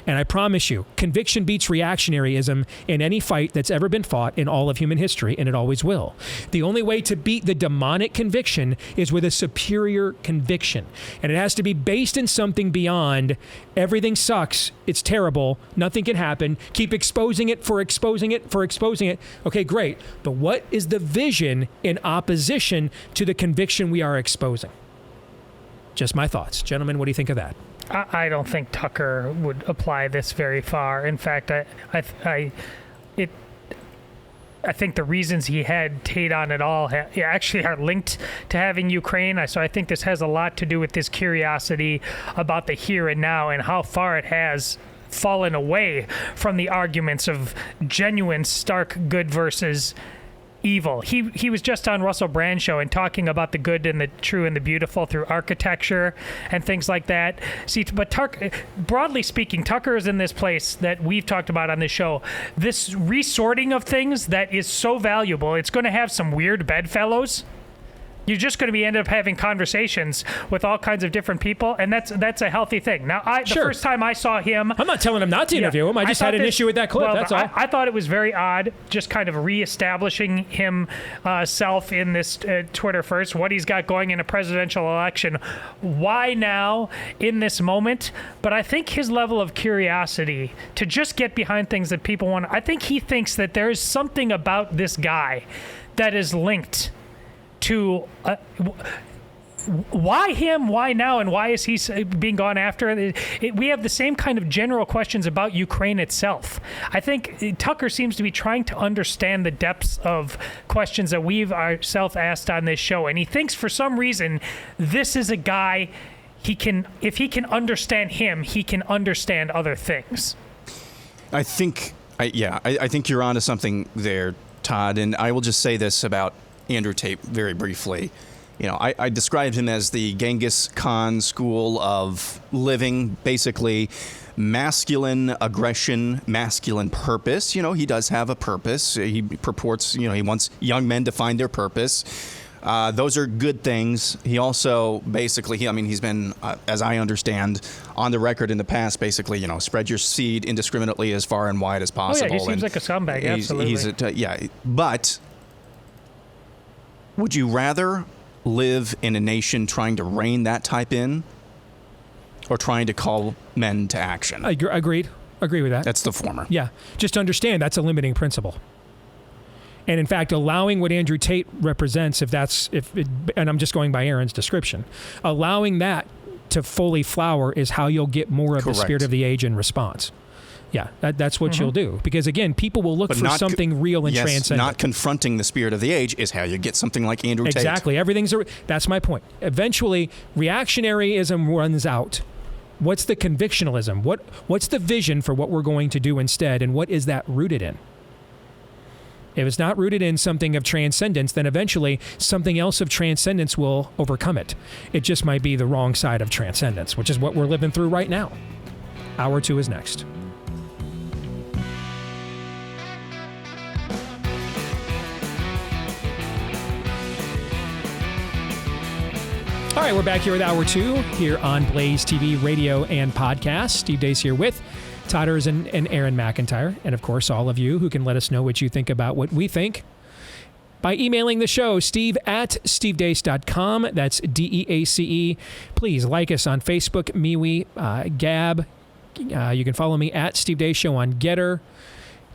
And I promise you, conviction beats reactionaryism in any fight that's ever been fought in all of human history, and it always will. The only way to beat the demonic conviction is with a superior conviction. And it has to be based in something beyond everything sucks, it's terrible, nothing can happen, keep exposing it for exposing it for exposing it. Okay, great. But what is the vision in opposition to the conviction we are exposing? Just my thoughts. Gentlemen, what do you think of that? I don't think Tucker would apply this very far. In fact, I think the reasons he had Tate on at all actually are linked to having Ukraine. So I think this has a lot to do with this curiosity about the here and now and how far it has fallen away from the arguments of genuine stark good versus evil. He was just on Russell Brand's show and talking about the good and the true and the beautiful through architecture and things like that. See, but broadly speaking, Tucker is in this place that we've talked about on this show. This resorting of things that is so valuable. It's going to have some weird bedfellows. You're just going to end up having conversations with all kinds of different people, and that's a healthy thing. Now, the first time I saw him... I'm not telling him not to interview him. I just had an issue with that clip, that's all. I thought it was very odd, just kind of reestablishing himself in this Twitter first, what he's got going in a presidential election. Why now, in this moment? But I think his level of curiosity to just get behind things that people want... I think he thinks that there is something about this guy that is linked to why him, why now, and why is he being gone after? We have the same kind of general questions about Ukraine itself. I think Tucker seems to be trying to understand the depths of questions that we've ourselves asked on this show, and he thinks for some reason this is a guy if he can understand him, he can understand other things. I think you're onto something there, Todd, and I will just say this about Andrew Tate very briefly. You know, I described him as the Genghis Khan school of living, basically masculine aggression, masculine purpose. You know, he does have a purpose. He purports, he wants young men to find their purpose. Those are good things. He also basically, he's been, as I understand, on the record in the past, basically, spread your seed indiscriminately as far and wide as possible. Oh, yeah, he seems like a scumbag, absolutely. But would you rather live in a nation trying to rein that type in or trying to call men to action? Agreed. Agree with that. That's the former. Yeah. Just understand that's a limiting principle. And in fact, allowing what Andrew Tate represents, and I'm just going by Aaron's description, allowing that to fully flower is how you'll get more of the spirit of the age in response. Yeah, that's what you'll do. Because, again, people will look for something real and transcendent. Not confronting the spirit of the age is how you get something like Andrew Tate. Exactly. That's my point. Eventually, reactionaryism runs out. What's the convictionalism? What's the vision for what we're going to do instead, and what is that rooted in? If it's not rooted in something of transcendence, then eventually something else of transcendence will overcome it. It just might be the wrong side of transcendence, which is what we're living through right now. Hour 2 is next. All right, we're back here with Hour 2 here on Blaze TV, radio, and podcast. Steve Deace here with Todd Erzen and Aaron McIntyre. And, of course, all of you who can let us know what you think about what we think by emailing the show, steve@stevedeace.com. That's DEACE. Please like us on Facebook, MeWe, Gab. You can follow me at Steve Deace Show on Getter,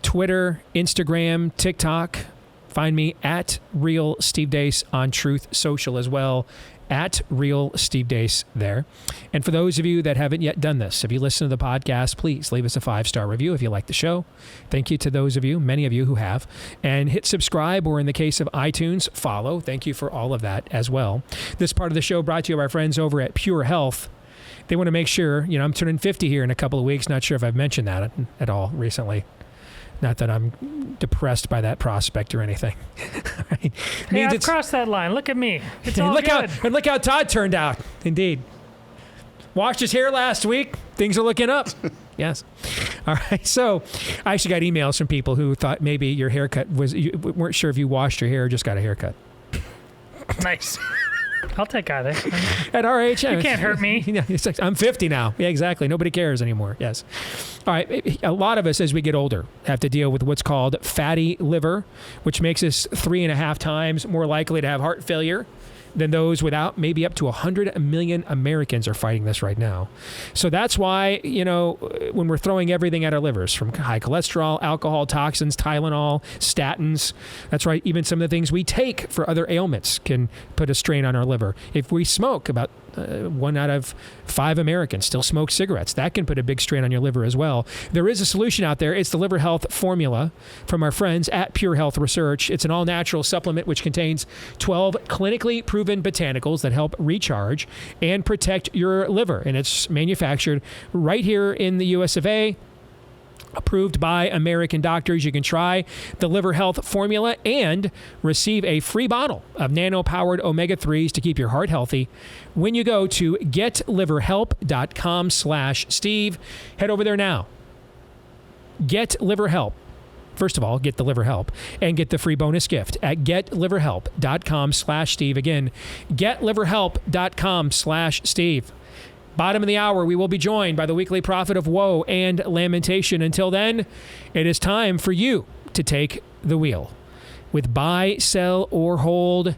Twitter, Instagram, TikTok. Find me at Real Steve Deace on Truth Social as well. At Real Steve Deace there. And for those of you that haven't yet done this, if you listen to the podcast, please leave us a 5-star review if you like the show. Thank you to those of you, many of you who have. And hit subscribe, or in the case of iTunes, follow. Thank you for all of that as well. This part of the show brought to you by our friends over at Pure Health. They want to make sure, I'm turning 50 here in a couple of weeks. Not sure if I've mentioned that at all recently. Not that I'm depressed by that prospect or anything. Right? Hey, I've crossed that line. Look at me. It's all good. Look how Todd turned out. Indeed. Washed his hair last week. Things are looking up. Yes. All right. So I actually got emails from people who thought maybe your haircut you weren't sure if you washed your hair or just got a haircut. Nice. I'll take either. At our age, you can't hurt me. It's like, I'm 50 now. Yeah, exactly. Nobody cares anymore. Yes. All right. A lot of us, as we get older, have to deal with what's called fatty liver, which makes us 3.5 times more likely to have heart failure than those without. Maybe up to 100 million Americans are fighting this right now. So that's why, when we're throwing everything at our livers, from high cholesterol, alcohol, toxins, Tylenol, statins, that's right, even some of the things we take for other ailments can put a strain on our liver. If we smoke, about 1 out of 5 Americans still smoke cigarettes. That can put a big strain on your liver as well. There is a solution out there. It's the Liver Health Formula from our friends at Pure Health Research. It's an all-natural supplement which contains 12 clinically proven botanicals that help recharge and protect your liver. And it's manufactured right here in the US of A. Approved by American doctors. You can try the Liver Health Formula and receive a free bottle of nano-powered omega-3s to keep your heart healthy when you go to getliverhelp.com/Steve. Head over there now. Get Liver Help. First of all, get the Liver Help and get the free bonus gift at getliverhelp.com/Steve. Again, getliverhelp.com/Steve. Bottom of the hour, we will be joined by the weekly prophet of woe and lamentation. Until then, it is time for you to take the wheel. With buy, sell, or hold,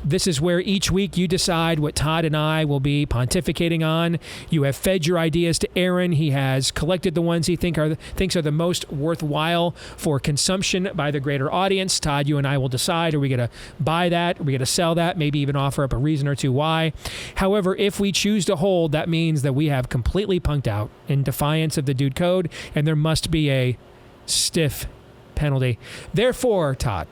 this is where each week you decide what Todd and I will be pontificating on. You have fed your ideas to Aaron. He has collected the ones he thinks are the most worthwhile for consumption by the greater audience. Todd, you and I will decide, are we going to buy that? Are we going to sell that? Maybe even offer up a reason or two why. However, if we choose to hold, that means that we have completely punked out in defiance of the dude code, and there must be a stiff penalty. Therefore, Todd,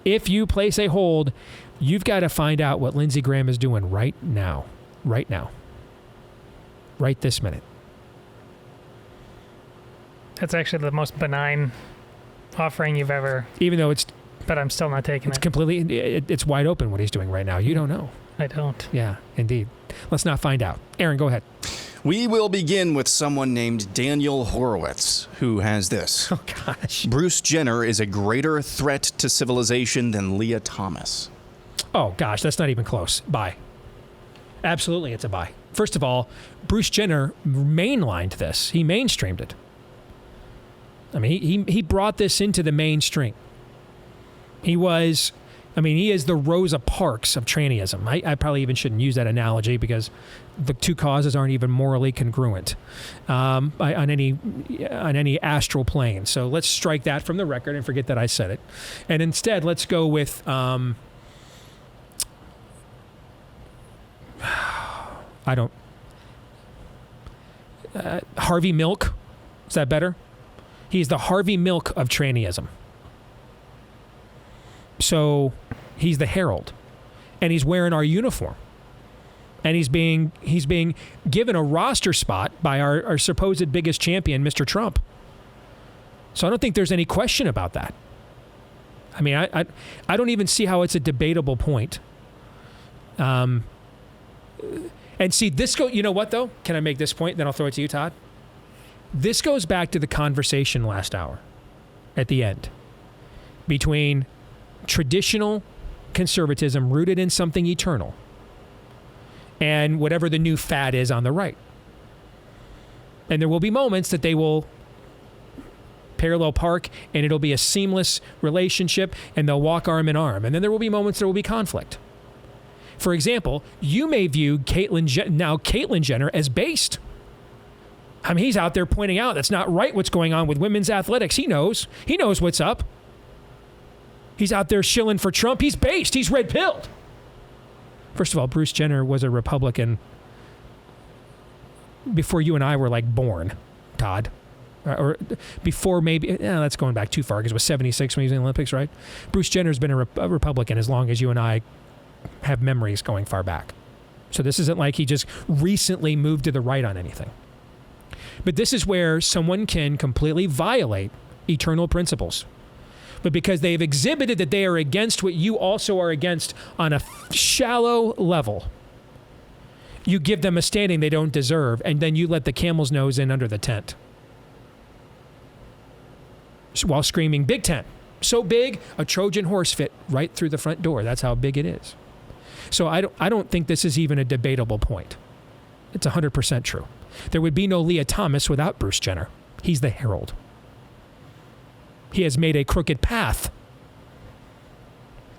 if you place a hold, you've got to find out what Lindsey Graham is doing right now. Right this minute. That's actually the most benign offering you've ever... Even though it's... But I'm still not taking it. It's completely... It's wide open what he's doing right now. You don't know. I don't. Yeah, indeed. Let's not find out. Aaron, go ahead. We will begin with someone named Daniel Horowitz, who has this. Oh, gosh. Bruce Jenner is a greater threat to civilization than Leah Thomas. Oh, gosh, that's not even close. Buy. Absolutely, it's a buy. First of all, Bruce Jenner mainlined this. He mainstreamed it. I mean, he brought this into the mainstream. He is the Rosa Parks of trannyism. I probably even shouldn't use that analogy because the two causes aren't even morally congruent on any astral plane. So let's strike that from the record and forget that I said it. And instead, let's go with... Harvey Milk. Is that better? He's the Harvey Milk of trannyism. So he's the herald, and he's wearing our uniform, and he's being given a roster spot by our supposed biggest champion, Mr. Trump. So I don't think there's any question about that. I mean, I don't even see how it's a debatable point. And see, you know what, though? Can I make this point? Then I'll throw it to you, Todd. This goes back to the conversation last hour at the end between traditional conservatism rooted in something eternal and whatever the new fad is on the right. And there will be moments that they will parallel park and it'll be a seamless relationship and they'll walk arm in arm. And then there will be moments there will be conflict. For example, you may view Caitlyn Jenner as based. I mean, he's out there pointing out that's not right what's going on with women's athletics. He knows what's up. He's out there shilling for Trump. He's based. He's red-pilled. First of all, Bruce Jenner was a Republican before you and I were born, Todd. Or before maybe, that's going back too far because it was 76 when he was in the Olympics, right? Bruce Jenner's been a Republican as long as you and I have memories going far back. So this isn't like he just recently moved to the right on anything. But this is where someone can completely violate eternal principles. But because they've exhibited that they are against what you also are against on a shallow level, you give them a standing they don't deserve, and then you let the camel's nose in under the tent. While screaming, "Big tent." So big, a Trojan horse fit right through the front door. That's how big it is. So I don't think this is even a debatable point. It's 100% true. There would be no Leah Thomas without Bruce Jenner. He's the herald. He has made a crooked path.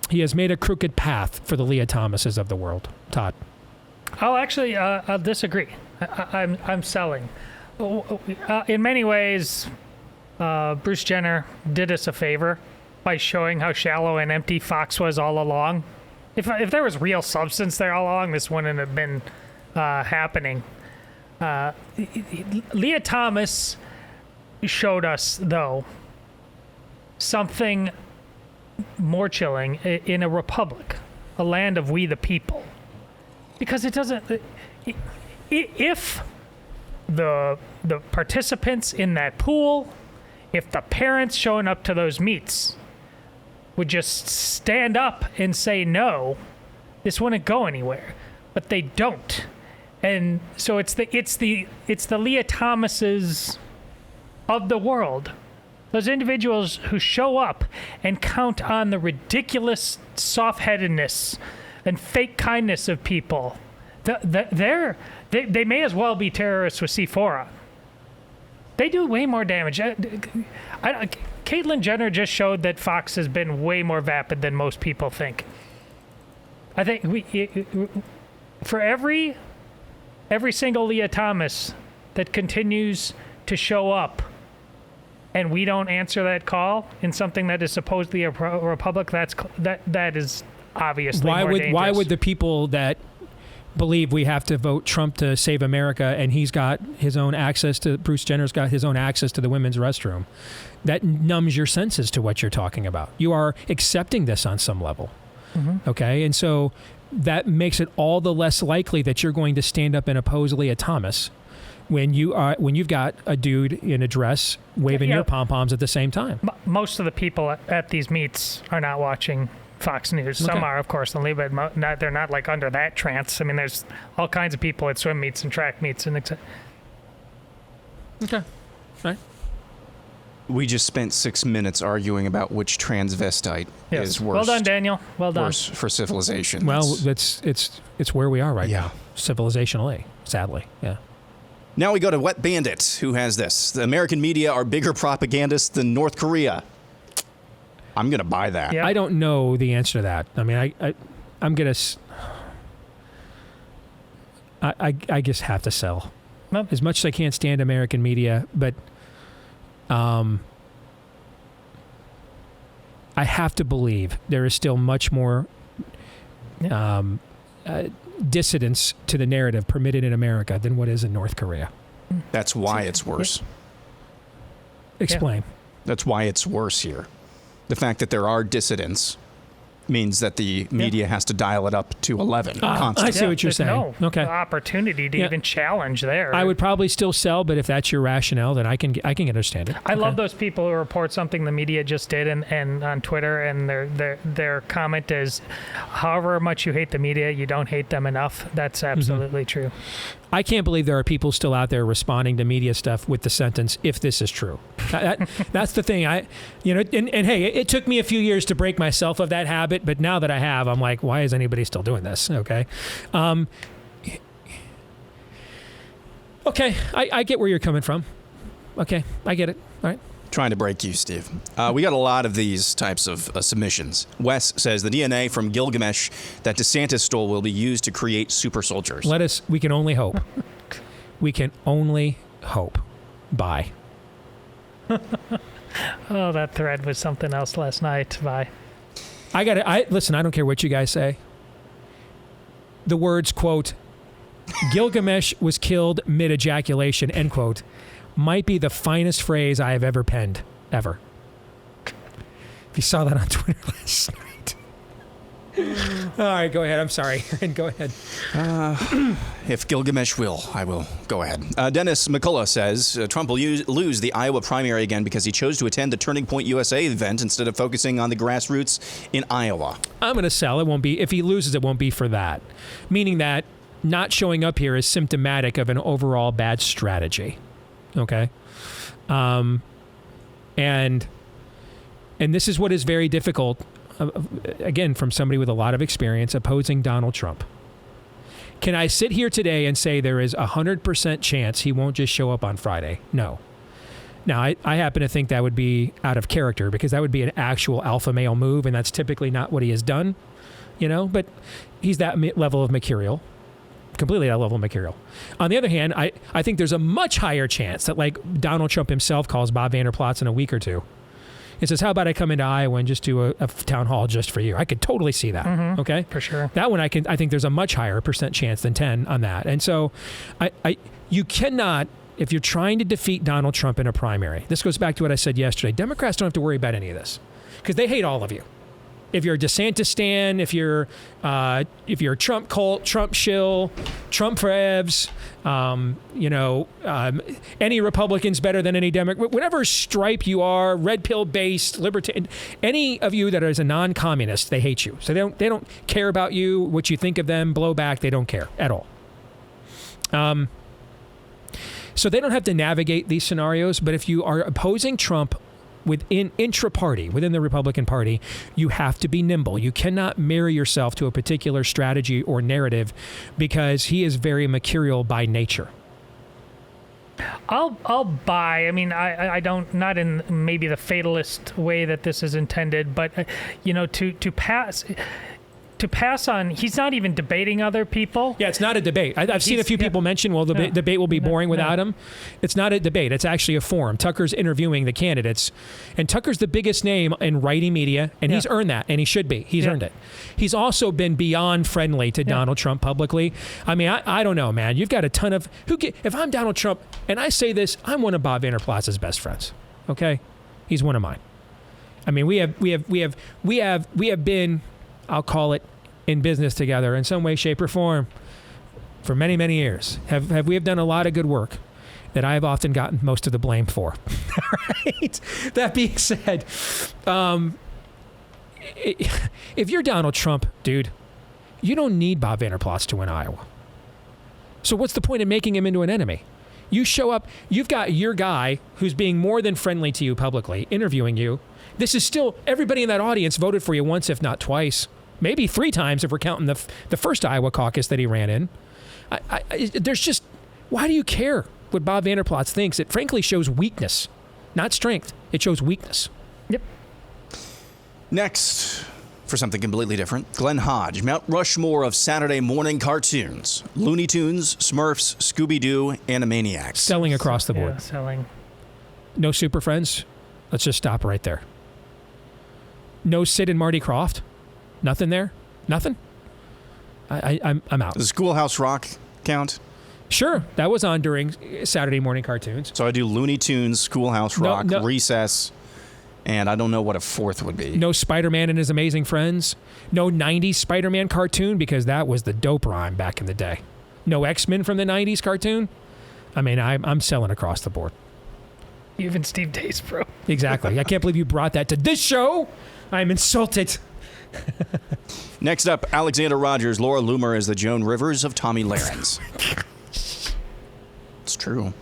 He has made a crooked path for the Leah Thomases of the world. Todd. Oh, actually, I'll disagree. I'm selling. In many ways, Bruce Jenner did us a favor by showing how shallow and empty Fox was all along. If there was real substance there all along, this wouldn't have been happening. Leah Thomas showed us, though, something more chilling in a republic, a land of we the people. Because it doesn't... If the participants in that pool, if the parents showing up to those meets would just stand up and say no, this wouldn't go anywhere. But they don't. And so it's the Leah Thomases of the world. Those individuals who show up and count on the ridiculous soft-headedness and fake kindness of people. They may as well be terrorists with C4 on. They do way more damage. Caitlyn Jenner just showed that Fox has been way more vapid than most people think. I think for every single Leah Thomas that continues to show up and we don't answer that call in something that is supposedly a republic, that is obviously more dangerous. Why would the people that believe we have to vote Trump to save America and he's got his own access to, Bruce Jenner's got his own access to the women's restroom, that numbs your senses to what you're talking about. You are accepting this on some level. Mm-hmm. Okay? And so that makes it all the less likely that you're going to stand up and oppose Leah Thomas when you've got a dude in a dress waving your pom-poms at the same time. Most of the people at these meets are not watching Fox News. Some are, of course, but they're not like under that trance. I mean, there's all kinds of people at swim meets and track meets and etc. Okay. All right. We just spent 6 minutes arguing about which transvestite is worse. Well done, Daniel. Well done. Worse for civilization. Well, it's where we are right now. Civilizationally, sadly. Yeah. Now we go to Wet Bandit, who has this. The American media are bigger propagandists than North Korea. I'm going to buy that. Yeah. I don't know the answer to that. I mean, I'm going to... I just have to sell. Well, as much as I can't stand American media, but I have to believe there is still much more dissidence to the narrative permitted in America than what is in North Korea. That's why it's worse. Explain. That's why it's worse here. The fact that there are dissidents means that the media has to dial it up to 11 constantly. I see what you're saying. No opportunity to even challenge there. I would probably still sell, but if that's your rationale, then I can understand it. I love those people who report something the media just did and on Twitter, and their comment is, however much you hate the media, you don't hate them enough. That's absolutely true. I can't believe there are people still out there responding to media stuff with the sentence, if this is true. That's the thing. And hey, it took me a few years to break myself of that habit, but now that I have, I'm like, why is anybody still doing this? Okay. Okay. I get where you're coming from. Okay. I get it. All right. Trying to break you, Steve. We got a lot of these types of submissions. Wes says the DNA from Gilgamesh that DeSantis stole will be used to create super soldiers. We can only hope. We can only hope. Bye. Oh, that thread was something else last night. Bye. Listen, I don't care what you guys say. The words, quote, Gilgamesh was killed mid-ejaculation, end quote, might be the finest phrase I have ever penned, ever. If you saw that on Twitter last night. All right, go ahead. I'm sorry. Go ahead. If Gilgamesh will, I will. Go ahead. Dennis McCullough says Trump will lose the Iowa primary again because he chose to attend the Turning Point USA event instead of focusing on the grassroots in Iowa. I'm going to sell. It won't be. If he loses, it won't be for that. Meaning that not showing up here is symptomatic of an overall bad strategy. Okay. And this is what is very difficult, again, from somebody with a lot of experience opposing Donald Trump. Can I sit here today and say there is 100% chance he won't just show up on Friday? No. Now, I happen to think that would be out of character because that would be an actual alpha male move, and that's typically not what he has done, but he's that level of mercurial. Completely that level of mercurial. On the other hand, I think there's a much higher chance that like Donald Trump himself calls Bob Vander Plaats in a week or two. He says, how about I come into Iowa and just do a town hall just for you? I could totally see that. Okay. For sure. That one I think there's a much higher % chance than 10 on that. And so you cannot, if you're trying to defeat Donald Trump in a primary, this goes back to what I said yesterday. Democrats don't have to worry about any of this because they hate all of you. If you're a DeSantis stan, if you're a Trump cult, Trump shill, Trump forevs, any Republican's better than any Democrat, whatever stripe you are, red pill based, libertarian, any of you that is a non-communist, they hate you. So they don't care about you, what you think of them, blow back. They don't care at all. So they don't have to navigate these scenarios. But if you are opposing Trump within intra-party, within the Republican Party, you have to be nimble. You cannot marry yourself to a particular strategy or narrative because he is very mercurial by nature. I'll buy. I mean, I don't, not in maybe the fatalist way that this is intended, but to pass on, he's not even debating other people. Yeah, it's not a debate. I've seen a few people mention, well, the debate will be boring without him. It's not a debate. It's actually a forum. Tucker's interviewing the candidates, and Tucker's the biggest name in righty media, and he's earned that, and he should be. He's earned it. He's also been beyond friendly to Donald Trump publicly. I mean, I don't know, man. You've got a ton of if I'm Donald Trump, and I say this, I'm one of Bob Vander Plaats' best friends. Okay, he's one of mine. I mean, we have been, I'll call it, in business together in some way, shape, or form for many, many years. We have done a lot of good work that I have often gotten most of the blame for. Right? That being said, if you're Donald Trump, dude, you don't need Bob Vander Plaats to win Iowa. So what's the point of making him into an enemy? You show up, you've got your guy who's being more than friendly to you publicly, interviewing you. This is still, everybody in that audience voted for you once, if not twice. Maybe 3 times if we're counting the first Iowa caucus that he ran in. There's just, why do you care what Bob Vander Plaats thinks? It frankly shows weakness, not strength. It shows weakness. Yep. Next, for something completely different, Glenn Hodge, Mount Rushmore of Saturday morning cartoons. Looney Tunes, Smurfs, Scooby-Doo, Animaniacs. Selling across the board. Yeah, selling. No Super Friends? Let's just stop right there. No Sid and Marty Krofft? Nothing there? Nothing? I'm out. Does Schoolhouse Rock count? Sure. That was on during Saturday morning cartoons. So I do Looney Tunes, Schoolhouse Rock, Recess, and I don't know what a fourth would be. No Spider-Man and His Amazing Friends. No 90s Spider-Man cartoon because that was the dope rhyme back in the day. No X-Men from the 90s cartoon. I mean, I'm selling across the board. Even Steve Deace, bro. Exactly. I can't believe you brought that to this show. I'm insulted. Next up, Alexander Rogers, Laura Loomer as the Joan Rivers of Tomi Lahren. It's true.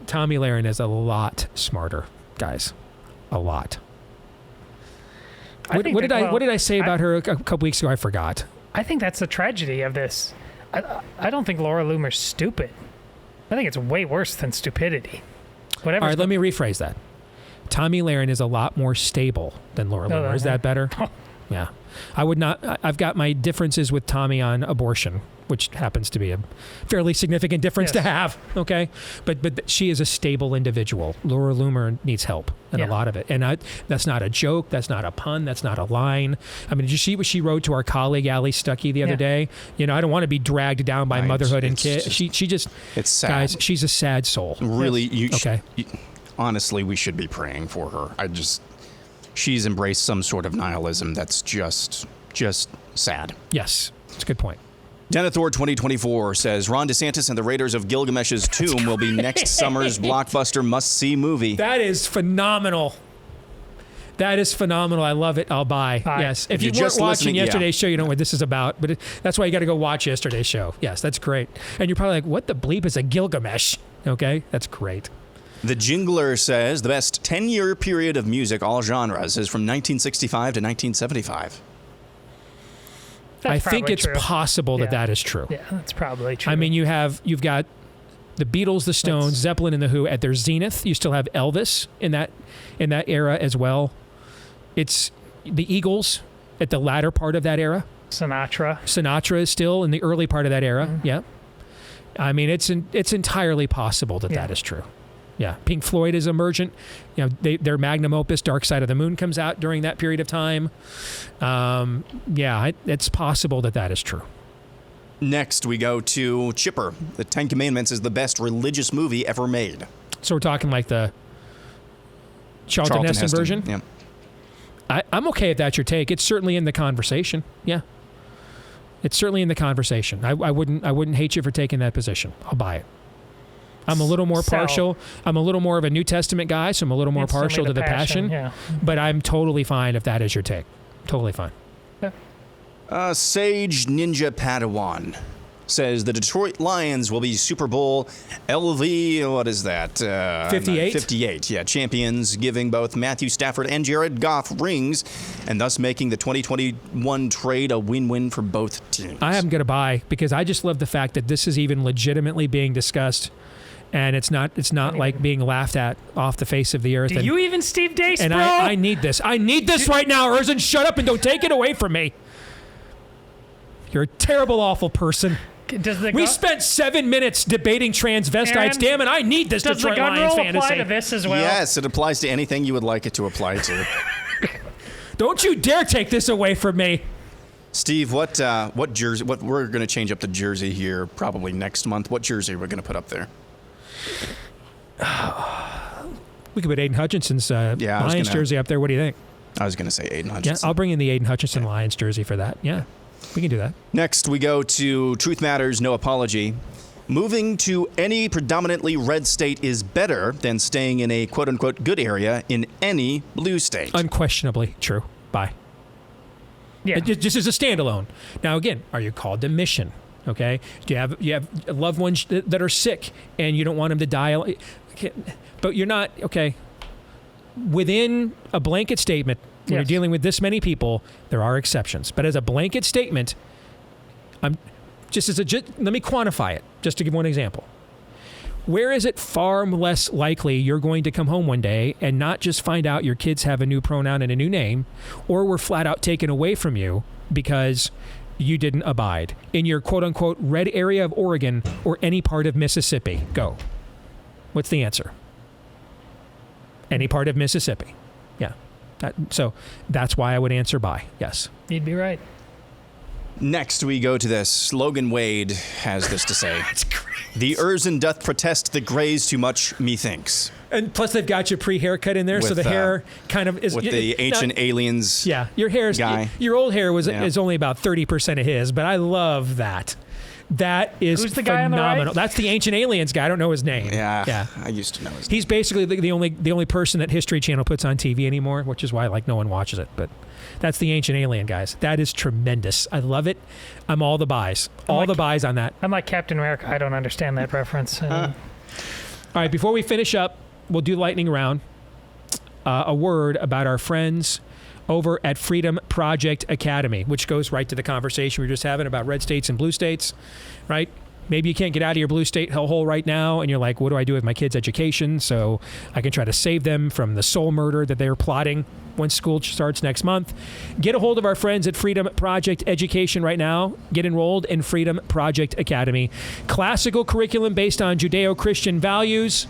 Tomi Lahren is a lot smarter, guys. A lot. What did I say about her a couple weeks ago? I forgot. I think that's the tragedy of this. I don't think Laura Loomer's stupid. I think it's way worse than stupidity. Whatever. All right, let me rephrase that. Tomi Lahren is a lot more stable than Laura Loomer. Is that better? Yeah. I would not. I've got my differences with Tomi on abortion, which happens to be a fairly significant difference to have. Okay. But she is a stable individual. Laura Loomer needs help in a lot of it. And that's not a joke. That's not a pun. That's not a line. I mean, did you see what she wrote to our colleague, Allie Stuckey, the other day? I don't want to be dragged down by motherhood and kids. She just, it's sad. Guys, she's a sad soul. Really? Honestly, we should be praying for her. She's embraced some sort of nihilism that's just sad. Yes, it's a good point. Denethor 2024 says Ron DeSantis and the Raiders of Gilgamesh's Tomb will be next summer's blockbuster must-see movie. That is phenomenal. That is phenomenal. I love it. I'll buy. Yes. If you weren't watching yesterday's show, you know what this is about. But that's why you got to go watch yesterday's show. Yes, that's great. And you're probably like, what the bleep is a Gilgamesh? Okay, that's great. The Jingler says the best 10-year period of music, all genres, is from 1965 to 1975. I think it's possible that is true. Yeah, that's probably true. I mean, you've got The Beatles, the Stones, Zeppelin, and the Who at their zenith. You still have Elvis in that era as well. It's the Eagles at the latter part of that era. Sinatra is still in the early part of that era. Mm-hmm. Yeah. I mean, it's entirely possible that is true. Yeah. Pink Floyd is emergent. You know, their magnum opus, Dark Side of the Moon, comes out during that period of time. It's possible that is true. Next, we go to Chipper. The Ten Commandments is the best religious movie ever made. So we're talking like the Charlton Heston version? Yeah. I'm okay if that's your take. It's certainly in the conversation. Yeah. It's certainly in the conversation. I wouldn't hate you for taking that position. I'll buy it. I'm a little more partial. I'm a little more of a New Testament guy, so I'm a little more partial to the passion. Yeah. But I'm totally fine if that is your take. Totally fine. Yeah. Sage Ninja Padawan says the Detroit Lions will be Super Bowl LV, what is that? 58? 58, yeah. Champions, giving both Matthew Stafford and Jared Goff rings, and thus making the 2021 trade a win-win for both teams. I am going to buy, because I just love the fact that this is even legitimately being discussed, and it's not like being laughed at off the face of the earth. Do you even Steve Deace, and bro? I need this. I need this right now, Erzen. Shut up and don't take it away from me. You're a terrible, awful person. We spent 7 minutes debating transvestites. Aaron, damn it, I need this Detroit Lions Lions fantasy. Does the gun rule apply to this as well? Yes, it applies to anything you would like it to apply to. Don't you dare take this away from me. Steve, what jersey? What we're going to change up the jersey here probably next month. What jersey are we going to put up there? We could put Aiden Hutchinson's Lions jersey up there. What do you think? I was going to say Aiden Hutchinson. Yeah, I'll bring in the Aiden Hutchinson Lions jersey for that. Yeah, we can do that. Next, we go to Truth Matters, No Apology. Moving to any predominantly red state is better than staying in a quote-unquote good area in any blue state. Unquestionably true. Bye. Yeah. Just as a standalone. Now, again, are you called to mission? Okay. Do you have loved ones that are sick and you don't want them to die? But you're not, okay. Within a blanket statement, when you're dealing with this many people, there are exceptions. But as a blanket statement, let me quantify it, just to give one example. Where is it far less likely you're going to come home one day and not just find out your kids have a new pronoun and a new name, or were flat out taken away from you because you didn't abide in your quote-unquote red area of Oregon or any part of Mississippi? Go. What's the answer? Any part of Mississippi. Yeah. So that's why I would answer by. Yes. You'd be right. Next, we go to this. Logan Wade has this to say. The Erzen doth protest the grays too much, methinks. And plus, they've got your pre-haircut in there, so the hair kind of is... With the ancient aliens your hair's... guy. Your old hair is only about 30% of his, but I love that. That is Who's the phenomenal. guy on the right? That's the Ancient Aliens guy. I don't know his name. Yeah. I used to know his name. He's basically the only person that History Channel puts on TV anymore, which is why no one watches it. But that's the Ancient Alien guys. That is tremendous. I love it. I'm all the buys. The buys on that. I'm like Captain America. I don't understand that reference. All right, before we finish up, we'll do lightning round. A word about our friends over at Freedom Project Academy, which goes right to the conversation we were just having about red states and blue states, right? Maybe you can't get out of your blue state hellhole right now, and you're like, what do I do with my kids' education so I can try to save them from the soul murder that they're plotting when school starts next month? Get a hold of our friends at Freedom Project Education right now. Get enrolled in Freedom Project Academy. Classical curriculum based on Judeo-Christian values.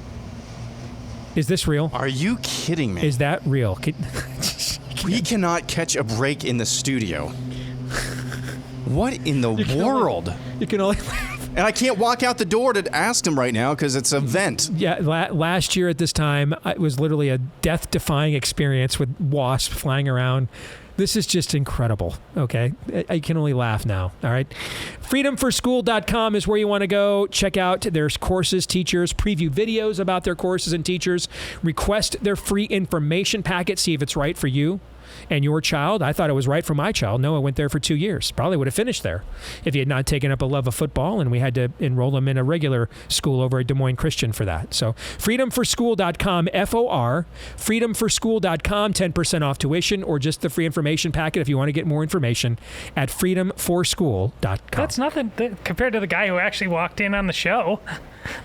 Is this real? Are you kidding me? Is that real? We cannot catch a break in the studio. What in the world? You can only... And I can't walk out the door to ask him right now because it's a vent. Yeah, last year at this time, it was literally a death-defying experience with wasps flying around. This is just incredible, okay? I can only laugh now, all right? freedomforschool.com is where you want to go. Check out their courses, teachers, preview videos about their courses and teachers. Request their free information packet, see if it's right for you. And your child, I thought it was right for my child. Noah went there for 2 years. Probably would have finished there if he had not taken up a love of football, and we had to enroll him in a regular school over at Des Moines Christian for that. So freedomforschool.com, FOR, freedomforschool.com, 10% off tuition, or just the free information packet if you want to get more information at freedomforschool.com. That's nothing compared to the guy who actually walked in on the show.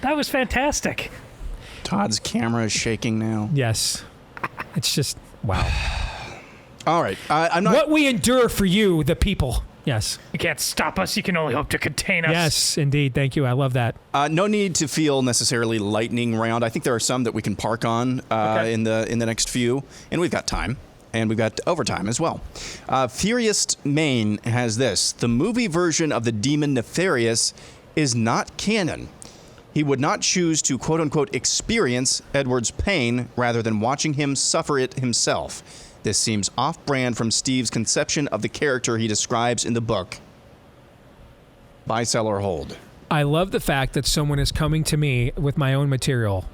That was fantastic. Todd's camera is shaking now. Yes. It's just, wow. All right. I'm not. What we endure for you, the people. Yes. You can't stop us. You can only hope to contain us. Yes, indeed. Thank you. I love that. No need to feel necessarily lightning round. I think there are some that we can park on in the next few, and we've got time, and we've got overtime as well. Furious Maine has this: the movie version of the demon Nefarious is not canon. He would not choose to quote unquote experience Edward's pain rather than watching him suffer it himself. This seems off-brand from Steve's conception of the character he describes in the book. Buy, sell, or hold. I love the fact that someone is coming to me with my own material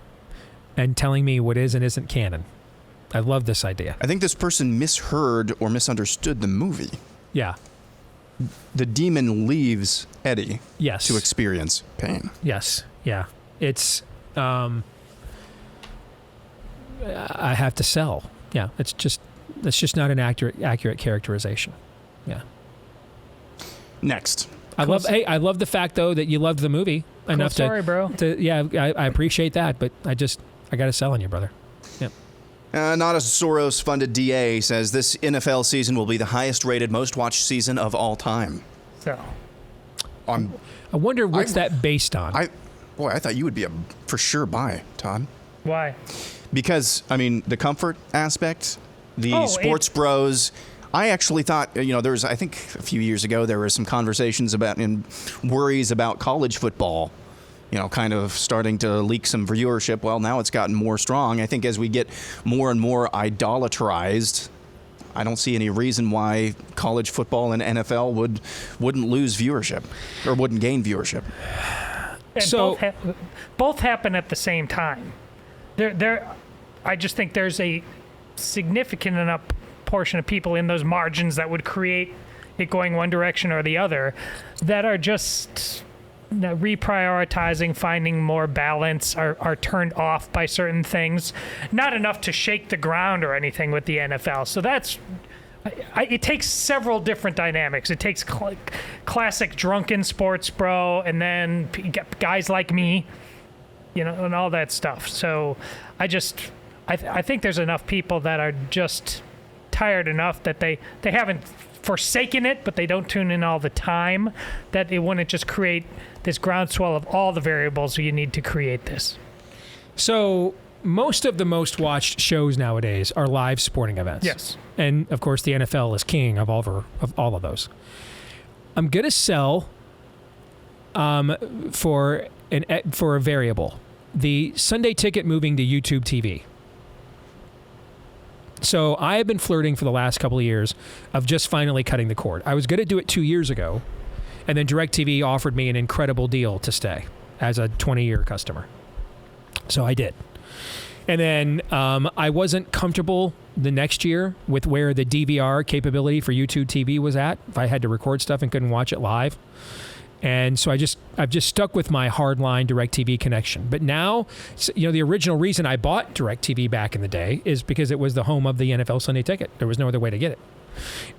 and telling me what is and isn't canon. I love this idea. I think this person misheard or misunderstood the movie. Yeah. The demon leaves Eddie yes. to experience pain. Yes. Yeah. It's, I have to sell. Yeah. It's just not an accurate characterization. Yeah. Next. I love the fact though that you loved the movie enough story, bro. Yeah, I appreciate that, but I got to sell on you, brother. Yep. Not a Soros-funded DA says this NFL season will be the highest-rated, most-watched season of all time. So, I wonder what's that based on. I thought you would be a for sure buy, Todd. Why? Because the comfort aspect, the sports bros. I actually thought, there was, I think a few years ago, there were some conversations about and worries about college football, kind of starting to leak some viewership. Well, now it's gotten more strong. I think as we get more and more idolatrized, I don't see any reason why college football and NFL wouldn't lose viewership or wouldn't gain viewership. And so both happen at the same time. I just think there's a significant enough portion of people in those margins that would create it going one direction or the other that are just reprioritizing, finding more balance, are turned off by certain things. Not enough to shake the ground or anything with the NFL. So it takes several different dynamics. It takes classic drunken sports bro, and then guys like me, and all that stuff. So I think there's enough people that are just tired enough that they haven't forsaken it, but they don't tune in all the time, that it wouldn't just create this groundswell of all the variables you need to create this. So most of the most watched shows nowadays are live sporting events. Yes. And of course the NFL is king of all of those. I'm going to sell for a variable. The Sunday Ticket moving to YouTube TV. So I have been flirting for the last couple of years of just finally cutting the cord. I was going to do it 2 years ago, and then DirecTV offered me an incredible deal to stay as a 20-year customer. So I did. And then I wasn't comfortable the next year with where the DVR capability for YouTube TV was at, if I had to record stuff and couldn't watch it live. And so I've just stuck with my hardline DirecTV connection. But now, the original reason I bought DirecTV back in the day is because it was the home of the NFL Sunday Ticket. There was no other way to get it.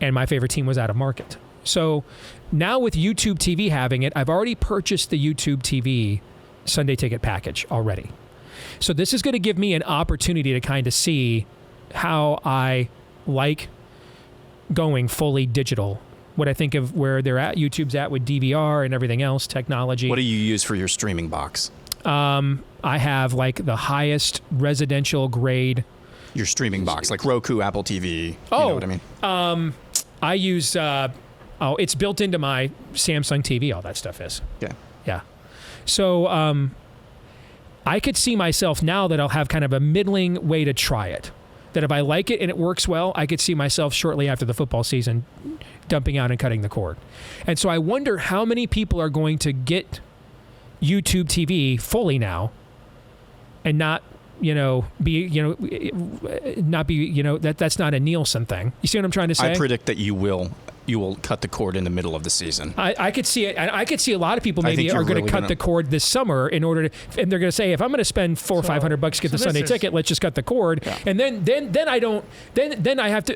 And my favorite team was out of market. So now with YouTube TV having it, I've already purchased the YouTube TV Sunday Ticket package already. So this is going to give me an opportunity to kind of see how I like going fully digital. What I think of where they're at, YouTube's at with DVR and everything else, technology. What do you use for your streaming box? I have like the highest residential grade. Your streaming box, like Roku, Apple TV. You know what I mean? I use, it's built into my Samsung TV, all that stuff is. Yeah. Yeah. So I could see myself now that I'll have kind of a middling way to try it. That if I like it and it works well, I could see myself shortly after the football season dumping out and cutting the cord. And so I wonder how many people are going to get YouTube TV fully now and not not be, that's not a Nielsen thing. You see what I'm trying to say? I predict that you will cut the cord in the middle of the season. I could see it. And I could see a lot of people maybe are going to cut the cord this summer in order to, and they're going to say, if I'm going to spend $400 or $500 to get the Sunday ticket, let's just cut the cord. Yeah. And then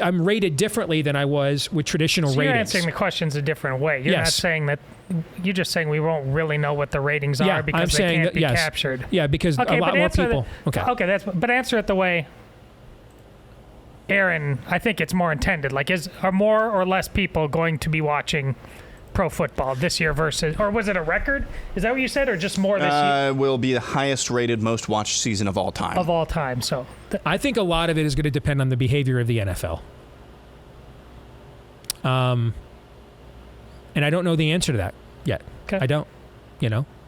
I'm rated differently than I was with traditional ratings. You're answering the questions a different way. You're not saying that. You're just saying we won't really know what the ratings are because they can't be captured. Yeah, because a lot more people. Okay, but answer it the way Aaron, I think it's more intended. Like, are more or less people going to be watching pro football this year versus, or was it a record? Is that what you said, or just more this year? Will be the highest rated, most watched season of all time. Of all time, so. I think a lot of it is going to depend on the behavior of the NFL. And I don't know the answer to that yet. Okay. I don't,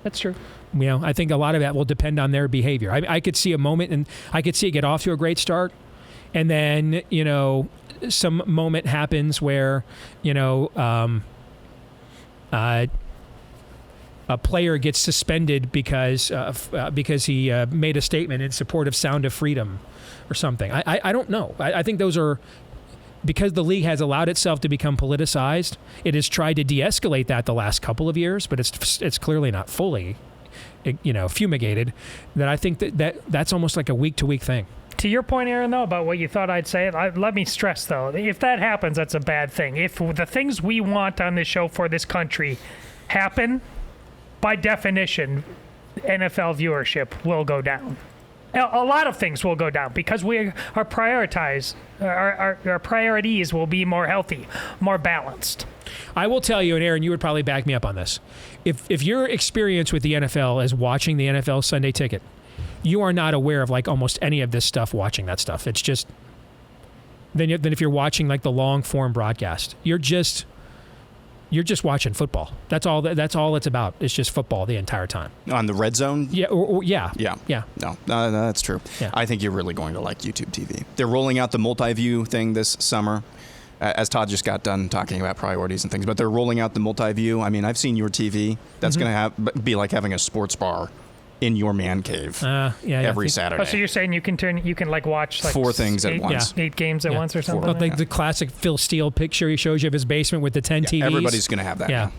That's true. I think a lot of that will depend on their behavior. I could see a moment, and I could see it get off to a great start, and then, some moment happens where, a player gets suspended because he made a statement in support of Sound of Freedom or something. I don't know. I think those are... Because the league has allowed itself to become politicized, it has tried to de-escalate that the last couple of years, but it's clearly not fully, fumigated. That I think that's almost like a week-to-week thing. To your point, Aaron, though, about what you thought I'd say, let me stress, though, if that happens, that's a bad thing. If the things we want on this show for this country happen, by definition, NFL viewership will go down. A lot of things will go down because our priorities will be more healthy, more balanced. I will tell you, and Aaron, you would probably back me up on this. If your experience with the NFL is watching the NFL Sunday Ticket, you are not aware of like almost any of this stuff watching that stuff. It's just then if you're watching like the long form broadcast, you're just watching football. That's all it's about. It's just football the entire time. On the red zone? Yeah. Yeah. No, that's true. Yeah. I think you're really going to like YouTube TV. They're rolling out the multi-view thing this summer, as Todd just got done talking about priorities and things. But they're rolling out the multi-view. I mean, I've seen your TV. That's going to be like having a sports bar in your man cave every Saturday. Oh, so you're saying you can watch like 4 things at once. 8 games at once or something? Like the classic Phil Steele picture he shows you of his basement with the 10 TVs. Everybody's going to have that. Yeah.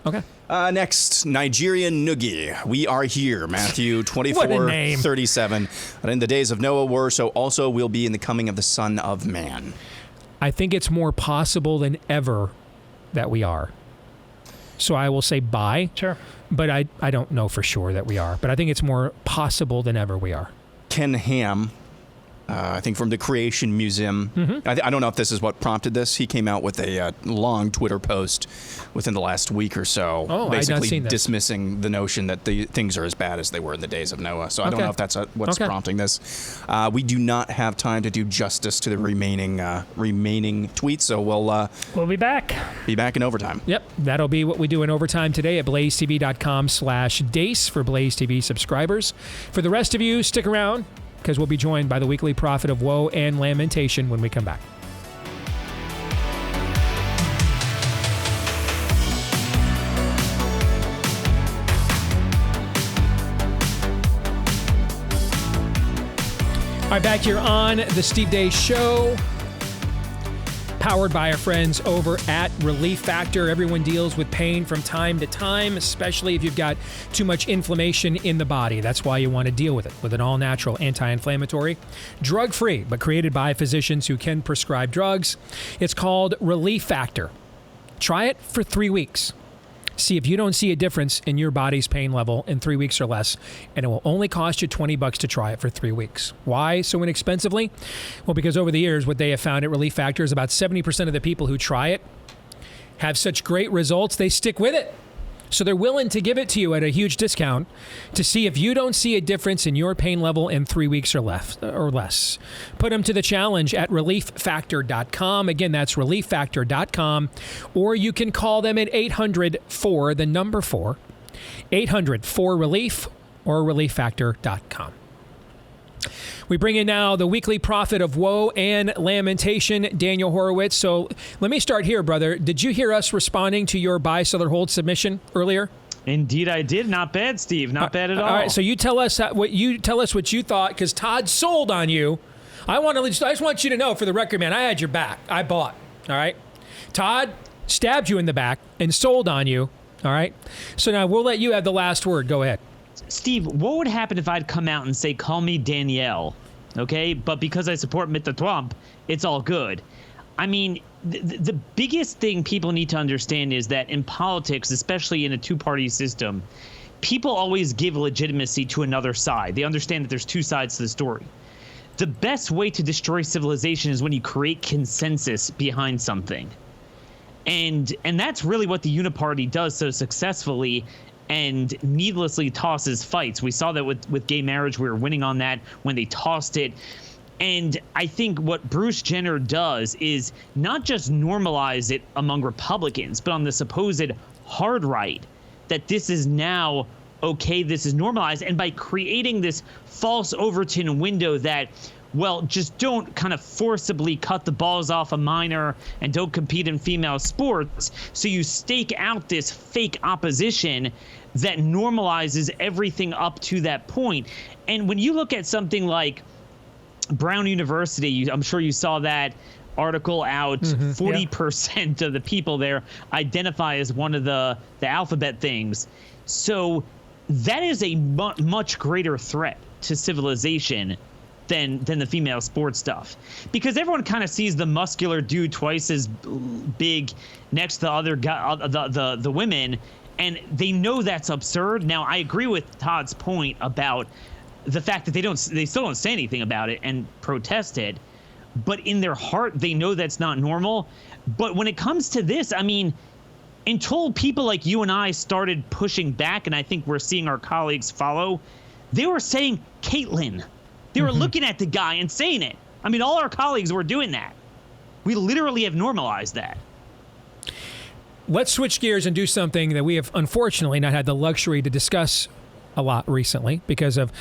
Okay. Next, Nigerian Noogie. We are here, Matthew 24:37. But in the days of Noah were, so also will be in the coming of the Son of Man. I think it's more possible than ever that we are. So I will say bye. Sure. But I don't know for sure that we are. But I think it's more possible than ever we are. Ken Ham, I think from the Creation Museum. Mm-hmm. I don't know if this is what prompted this. He came out with a long Twitter post within the last week or so, basically dismissing the notion that the things are as bad as they were in the days of Noah. So I don't know if that's what's prompting this. We do not have time to do justice to the remaining tweets, so we'll be back. Be back in overtime. Yep, that'll be what we do in overtime today at blazetv.com/Deace for Blaze TV subscribers. For the rest of you, stick around, because we'll be joined by the weekly prophet of woe and lamentation when we come back. All right, back here on the Steve Deace Show, powered by our friends over at Relief Factor. Everyone deals with pain from time to time, especially if you've got too much inflammation in the body. That's why you want to deal with it with an all-natural anti-inflammatory, drug-free, but created by physicians who can prescribe drugs. It's called Relief Factor. Try it for 3 weeks. See if you don't see a difference in your body's pain level in 3 weeks or less, and it will only cost you $20 to try it for 3 weeks. Why so inexpensively? Well, because over the years, what they have found at Relief Factor is about 70% of the people who try it have such great results, they stick with it. So they're willing to give it to you at a huge discount to see if you don't see a difference in your pain level in 3 weeks or less. Put them to the challenge at relieffactor.com. Again, that's relieffactor.com. Or you can call them at 800-4, the number 4, 800-4-RELIEF, or relieffactor.com. We bring in now the weekly prophet of woe and lamentation, Daniel Horowitz. So let me start here, brother. Did you hear us responding to your buy, sell, or hold submission earlier? Indeed, I did. Not bad, Steve. Not bad at all. All right, so you tell us what you thought, because Todd sold on you. I just want you to know, for the record, man, I had your back. I bought. All right, Todd stabbed you in the back and sold on you. All right, so now we'll let you have the last word. Go ahead, Steve. What would happen if I'd come out and say, "Call me Danielle," okay? But because I support Mr. Trump, it's all good. I mean, the biggest thing people need to understand is that in politics, especially in a two-party system, people always give legitimacy to another side. They understand that there's two sides to the story. The best way to destroy civilization is when you create consensus behind something. And that's really what the uniparty does so successfully and needlessly tosses fights. We saw that with gay marriage. We were winning on that when they tossed it. And I think what Bruce Jenner does is not just normalize it among Republicans, but on the supposed hard right, that this is now okay, this is normalized. And by creating this false Overton window that, well, just don't kind of forcibly cut the balls off a minor and don't compete in female sports. So you stake out this fake opposition that normalizes everything up to that point. And when you look at something like Brown University, I'm sure you saw that article out. 40% of the people there identify as one of the alphabet things. So that is a much greater threat to civilization than the female sports stuff, because everyone kind of sees the muscular dude twice as big next to the other guy, the women, and they know that's absurd. Now, I agree with Todd's point about the fact that they still don't say anything about it and protest it, but in their heart they know that's not normal. But when it comes to this, I mean, until people like you and I started pushing back, and I think we're seeing our colleagues follow, they were saying Caitlyn. They were looking at the guy and saying it. I mean, all our colleagues were doing that. We literally have normalized that. Let's switch gears and do something that we have unfortunately not had the luxury to discuss a lot recently because of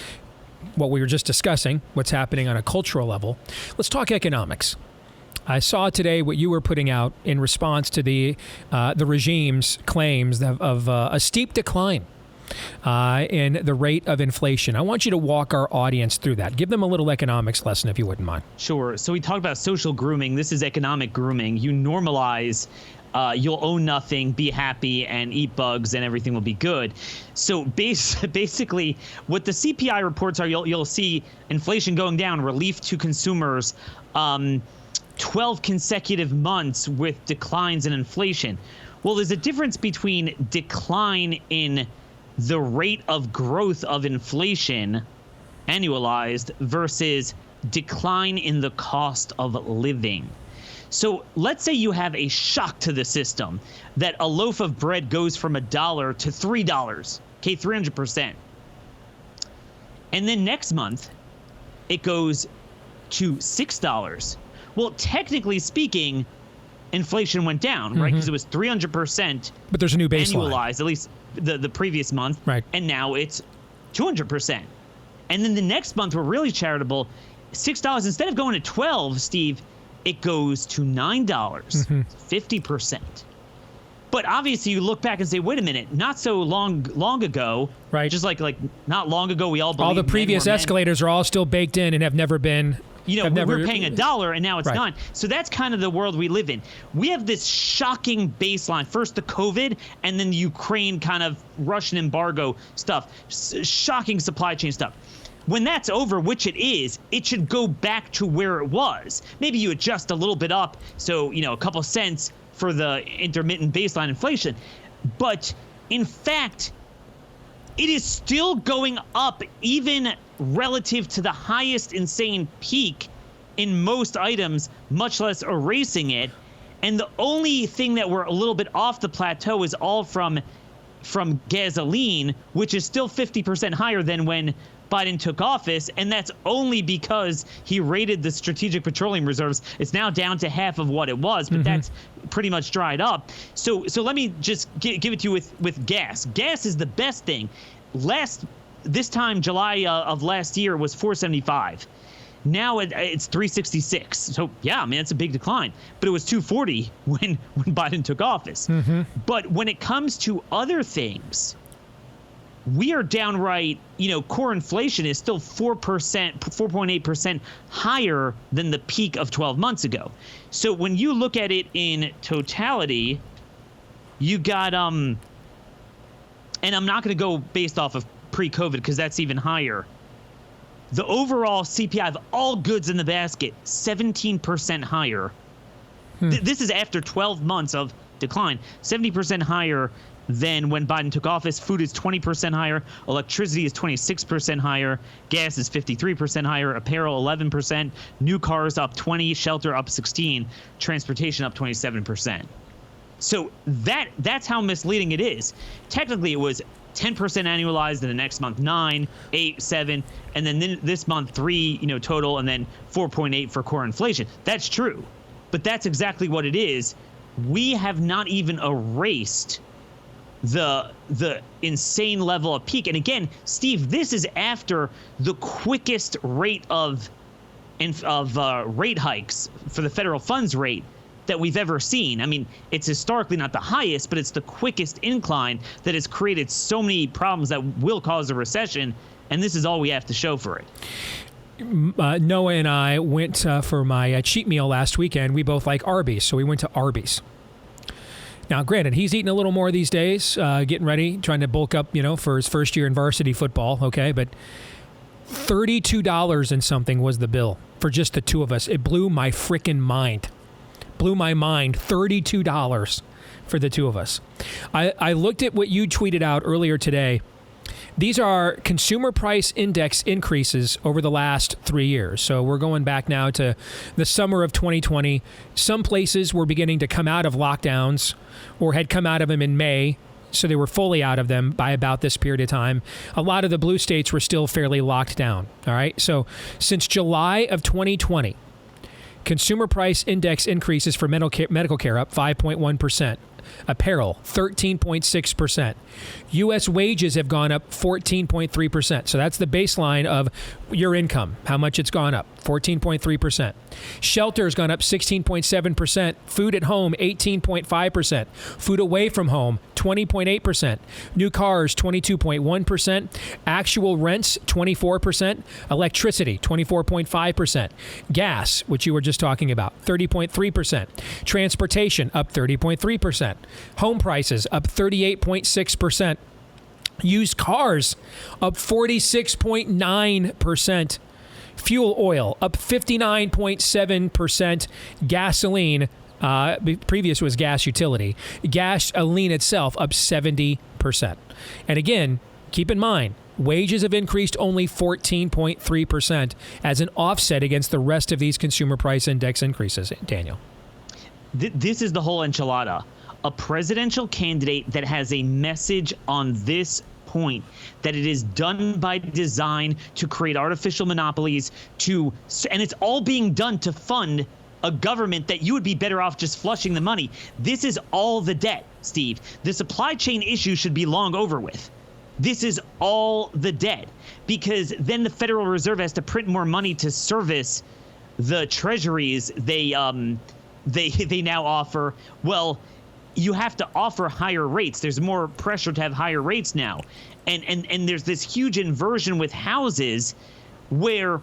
what we were just discussing, what's happening on a cultural level. Let's talk economics. I saw today what you were putting out in response to the regime's claims of a steep decline in the rate of inflation. I want you to walk our audience through that. Give them a little economics lesson, if you wouldn't mind. Sure. So we talked about social grooming. This is economic grooming. You normalize you'll own nothing, be happy, and eat bugs, and everything will be good. So basically, what the CPI reports are, you'll see inflation going down, relief to consumers, 12 consecutive months with declines in inflation. Well, there's a difference between decline in the rate of growth of inflation annualized versus decline in the cost of living. So let's say you have a shock to the system that a loaf of bread goes from $1 to $3, okay, 300%. And then next month, it goes to $6. Well, technically speaking, inflation went down, right? Because it was 300%. But there's a new baseline. Annualized, at least the previous month. Right. And now it's 200%. And then the next month, we're really charitable. $6, instead of going to 12, Steve, it goes to $9, 50%. But obviously, you look back and say, wait a minute, not so long ago, right? Just like not long ago, we all believed all the previous escalators are all still baked in and have never been. You know, we're paying $1 and now it's $9. So that's kind of the world we live in. We have this shocking baseline. First the COVID and then the Ukraine kind of Russian embargo stuff, shocking supply chain stuff. When that's over, which it is, it should go back to where it was. Maybe you adjust a little bit up, so, you know, a couple cents for the intermittent baseline inflation. But in fact, it is still going up even relative to the highest insane peak in most items, much less erasing it. And the only thing that we're a little bit off the plateau is all from gasoline, which is still 50% higher than when Biden took office, and that's only because he raided the strategic petroleum reserves. It's now down to half of what it was, but that's pretty much dried up. So let me just give it to you with gas. Gas is the best thing. This time, July of last year, was $4.75. Now it's $3.66. So yeah, I mean, it's a big decline. But it was $2.40 when Biden took office. But when it comes to other things, we are downright, core inflation is still 4%, 4.8% higher than the peak of 12 months ago. So when you look at it in totality, you got, and I'm not going to go based off of pre-COVID because that's even higher. The overall CPI of all goods in the basket, 17% higher. This is after 12 months of decline, 70% higher than when Biden took office. Food is 20% higher. Electricity is 26% higher. Gas is 53% higher. Apparel 11%. New cars up 20%. Shelter up 16%. Transportation up 27%. So that's how misleading it is. Technically, it was 10% annualized, and the next month 9, 8, 7, and then this month 3, total, and then 4.8 for core inflation. That's true, but that's exactly what it is. We have not even erased the insane level of peak. And again, Steve, this is after the quickest rate of rate hikes for the federal funds rate that we've ever seen. I mean, it's historically not the highest, but it's the quickest incline that has created so many problems that will cause a recession. And this is all we have to show for it. Noah and I went for my cheat meal last weekend. We both like Arby's, so we went to Arby's. Now, granted, he's eating a little more these days, getting ready, trying to bulk up, for his first year in varsity football, okay? But $32 and something was the bill for just the two of us. It blew my freaking mind. Blew my mind. $32 for the two of us. I looked at what you tweeted out earlier today. These are consumer price index increases over the last 3 years. So we're going back now to the summer of 2020. Some places were beginning to come out of lockdowns or had come out of them in May. So they were fully out of them by about this period of time. A lot of the blue states were still fairly locked down. All right. So since July of 2020, consumer price index increases for medical care up 5.1%. Apparel, 13.6%. U.S. wages have gone up 14.3%. So that's the baseline of your income, how much it's gone up, 14.3%. Shelter has gone up 16.7%. Food at home, 18.5%. Food away from home, 20.8%. New cars, 22.1%. Actual rents, 24%. Electricity, 24.5%. Gas, which you were just talking about, 30.3%. Transportation, up 30.3%. Home prices, up 38.6%. Used cars, up 46.9%. Fuel oil, up 59.7%. Gasoline, previous was gas utility. Gasoline itself, up 70%. And again, keep in mind, wages have increased only 14.3% as an offset against the rest of these consumer price index increases. Daniel. This is the whole enchilada. A presidential candidate that has a message on this point, that it is done by design to create artificial monopolies, and it's all being done to fund a government that you would be better off just flushing the money. This is all the debt, Steve. The supply chain issue should be long over with. This is all the debt, because then the Federal Reserve has to print more money to service the treasuries they now offer. Well, you have to offer higher rates. There's more pressure to have higher rates now. And there's this huge inversion with houses where,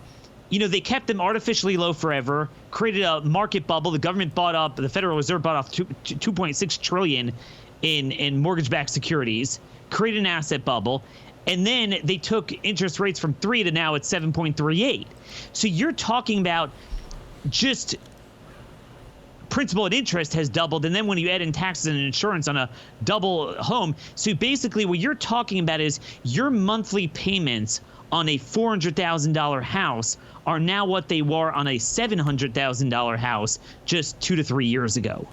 they kept them artificially low forever, created a market bubble. The government the Federal Reserve bought off $2.6 trillion in mortgage-backed securities, created an asset bubble, and then they took interest rates from 3 to now it's 7.38. So you're talking about just principal and interest has doubled, and then when you add in taxes and insurance on a double home, so basically what you're talking about is your monthly payments on a $400,000 house are now what they were on a $700,000 house just 2 to 3 years ago.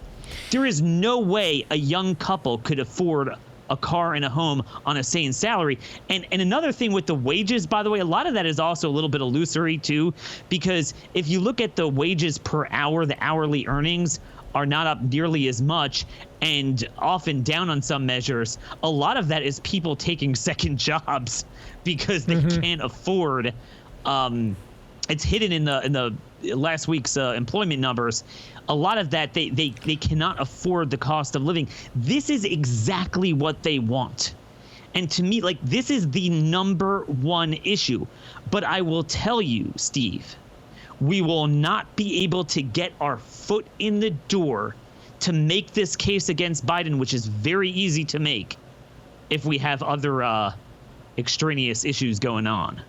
There is no way a young couple could afford a car and a home on a sane salary. And another thing with the wages, by the way, a lot of that is also a little bit illusory too, because if you look at the wages per hour, the hourly earnings are not up nearly as much and often down on some measures. A lot of that is people taking second jobs because they can't afford. It's hidden in the last week's employment numbers. A lot of that, they cannot afford the cost of living. This is exactly what they want. And to me, like, this is the number one issue. But I will tell you, Steve, we will not be able to get our foot in the door to make this case against Biden, which is very easy to make, if we have other extraneous issues going on.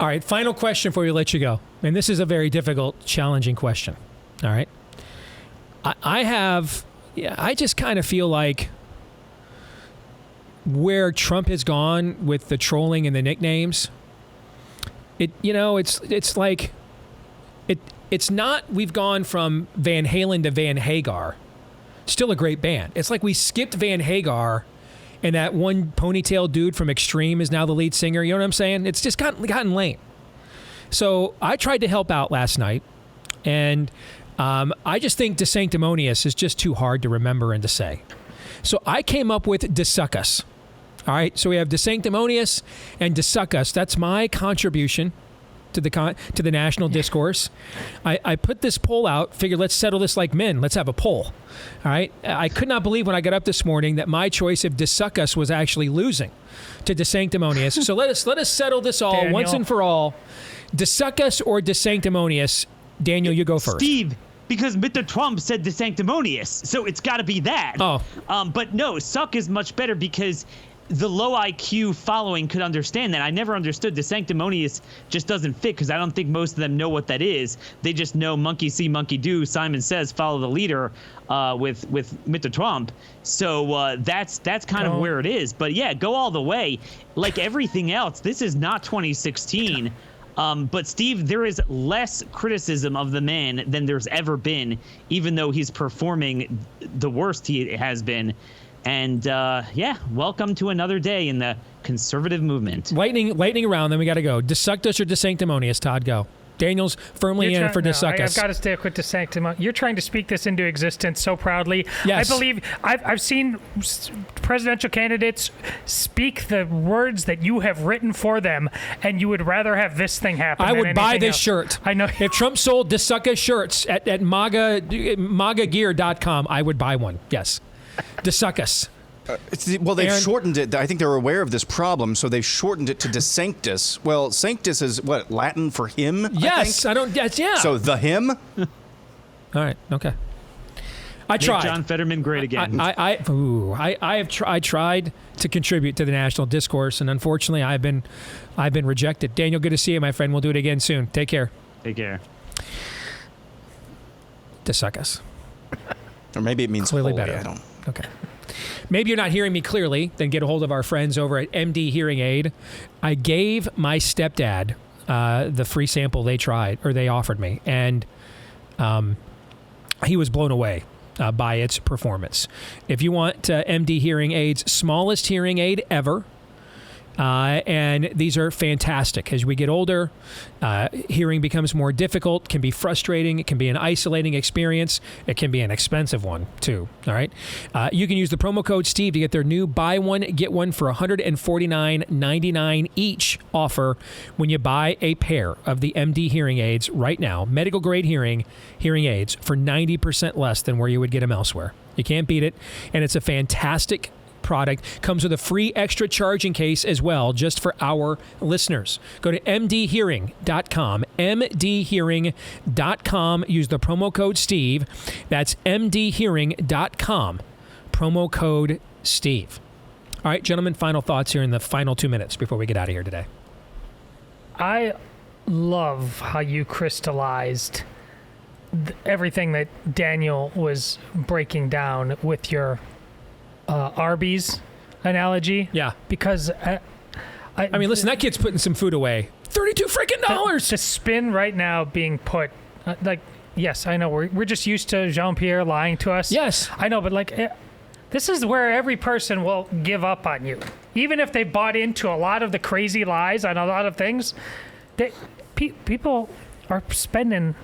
All right, final question before we let you go. And this is a very difficult, challenging question. All right. I just kind of feel like where Trump has gone with the trolling and the nicknames, it's like it's not, we've gone from Van Halen to Van Hagar. Still a great band. It's like we skipped Van Hagar and that one ponytail dude from Extreme is now the lead singer. You know what I'm saying? It's just gotten lame. So I tried to help out last night, and I just think De Sanctimonious is just too hard to remember and to say. So I came up with De Suckus. All right, so we have De Sanctimonious and De Suckus. That's my contribution to the national discourse. I put this poll out, figured let's settle this like men. Let's have a poll. All right. I could not believe when I got up this morning that my choice of De Suckus was actually losing to De Sanctimonious. So let us settle this all Daniel. Once and for all. De Suckus or De Sanctimonious? Daniel, you go first. Steve, because Mr. Trump said De Sanctimonious, so it's got to be that. Oh. But no, Suck is much better because the low IQ following could understand that. I never understood De Sanctimonious just doesn't fit because I don't think most of them know what that is. They just know monkey see, monkey do. Simon Says, follow the leader with Mr. Trump. So that's kind of where it is. But yeah, go all the way. Like everything else, this is not 2016. But Steve, there is less criticism of the man than there's ever been, even though he's performing the worst he has been. And yeah, welcome to another day in the conservative movement. Lightning around, then we got to go. De Suckus or De Sanctimonious? Todd, go. Daniel's firmly in for De Suckus. I've got to stick with De Sanctimonious. You're trying to speak this into existence so proudly. Yes. I believe I've seen presidential candidates speak the words that you have written for them, and you would rather have this thing happen. I would buy this else. shirt. I know. If Trump sold De Suckus shirts at MAGAgear.com, I would buy one. Yes. De Suckus. Well, they've shortened it. I think they're aware of this problem, so they've shortened it to De Sanctus. Well, Sanctus is what, Latin for him? Yes, yeah. So the him? All right, okay. I Make tried. John Fetterman great again. I tried to contribute to the national discourse, and unfortunately, I've been rejected. Daniel, good to see you, my friend. We'll do it again soon. Take care. Take care. De Suckus. Or maybe it means clearly holy, better. I don't. Okay. Maybe you're not hearing me clearly, then get a hold of our friends over at MD Hearing Aid. I gave my stepdad the free sample they offered me, and he was blown away by its performance. If you want MD Hearing Aid's smallest hearing aid ever, and these are fantastic. As we get older, hearing becomes more difficult, can be frustrating, it can be an isolating experience, it can be an expensive one too. All right, you can use the promo code Steve to get their new buy one get one for $149.99 each offer when you buy a pair of the MD hearing aids right now, medical grade hearing aids for 90% less than where you would get them elsewhere. You can't beat it, and it's a fantastic product. Comes with a free extra charging case as well, just for our listeners. Go to mdhearing.com, mdhearing.com. Use the promo code Steve. That's mdhearing.com, promo code Steve. All right, gentlemen, final thoughts here in the final 2 minutes before we get out of here today. I love how you crystallized everything that Daniel was breaking down with your Arby's analogy. Yeah. Because I mean, listen, that kid's putting some food away. $32 freaking dollars. The spin right now being put, yes, I know we're just used to Jean-Pierre lying to us. Yes. I know, but this is where every person will give up on you. Even if they bought into a lot of the crazy lies on a lot of things, people are spending.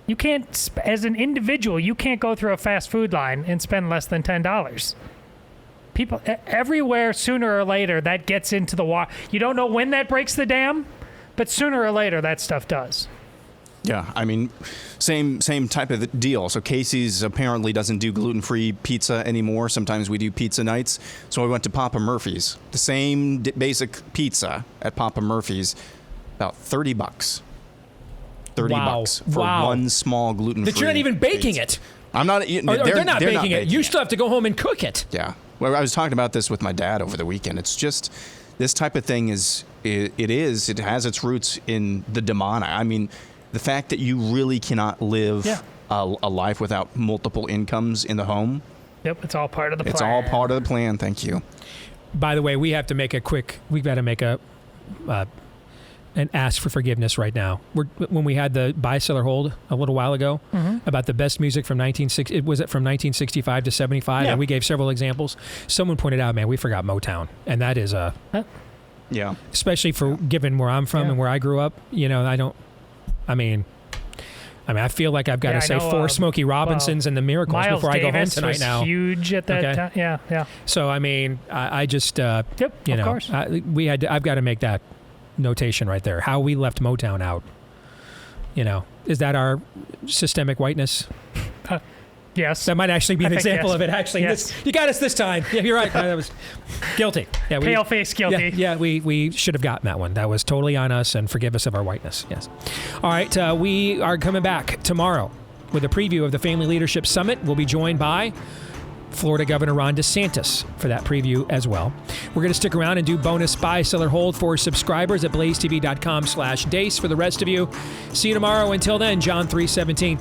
You can't, as an individual, you can't go through a fast food line and spend less than $10. People everywhere, sooner or later, that gets into the water. You don't know when that breaks the dam, but sooner or later, that stuff does. Yeah, I mean, same type of deal. So Casey's apparently doesn't do gluten-free pizza anymore. Sometimes we do pizza nights. So we went to Papa Murphy's. The same basic pizza at Papa Murphy's, about $30. $30 for one small gluten-free. That you're not even baking it. I'm not. They're not baking it. You still have to go home and cook it. Yeah. Well, I was talking about this with my dad over the weekend. It's just this type of thing it has its roots in the demonic. I mean, the fact that you really cannot live a life without multiple incomes in the home. Yep, it's all part of the plan. It's all part of the plan. Thank you. By the way, we've got to make and ask for forgiveness right now. When we had the buy-seller hold a little while ago about the best music from 1965 to 75, and we gave several examples. Someone pointed out, man, we forgot Motown, and that is especially for given where I'm from and where I grew up. You know, I feel like I've got to say four Smokey Robinsons and the Miracles Miles before Davis I go home tonight. was now, huge at that time. Yeah. So I mean, I just of course. I've got to make that notation right there. How we left Motown out. You know, is that our systemic whiteness? Yes. That might actually be an example yes. of it. Actually, yes. You got us this time. Yeah, you're right. That was guilty. Yeah, Pale-face guilty. Yeah, we should have gotten that one. That was totally on us, and forgive us of our whiteness. Yes. All right, we are coming back tomorrow with a preview of the Family Leadership Summit. We'll be joined by Florida Governor Ron DeSantis for that preview as well. We're going to stick around and do bonus buy, seller, hold for subscribers at blazetv.com/Deace. For the rest of you, see you tomorrow. Until then, John 3:17.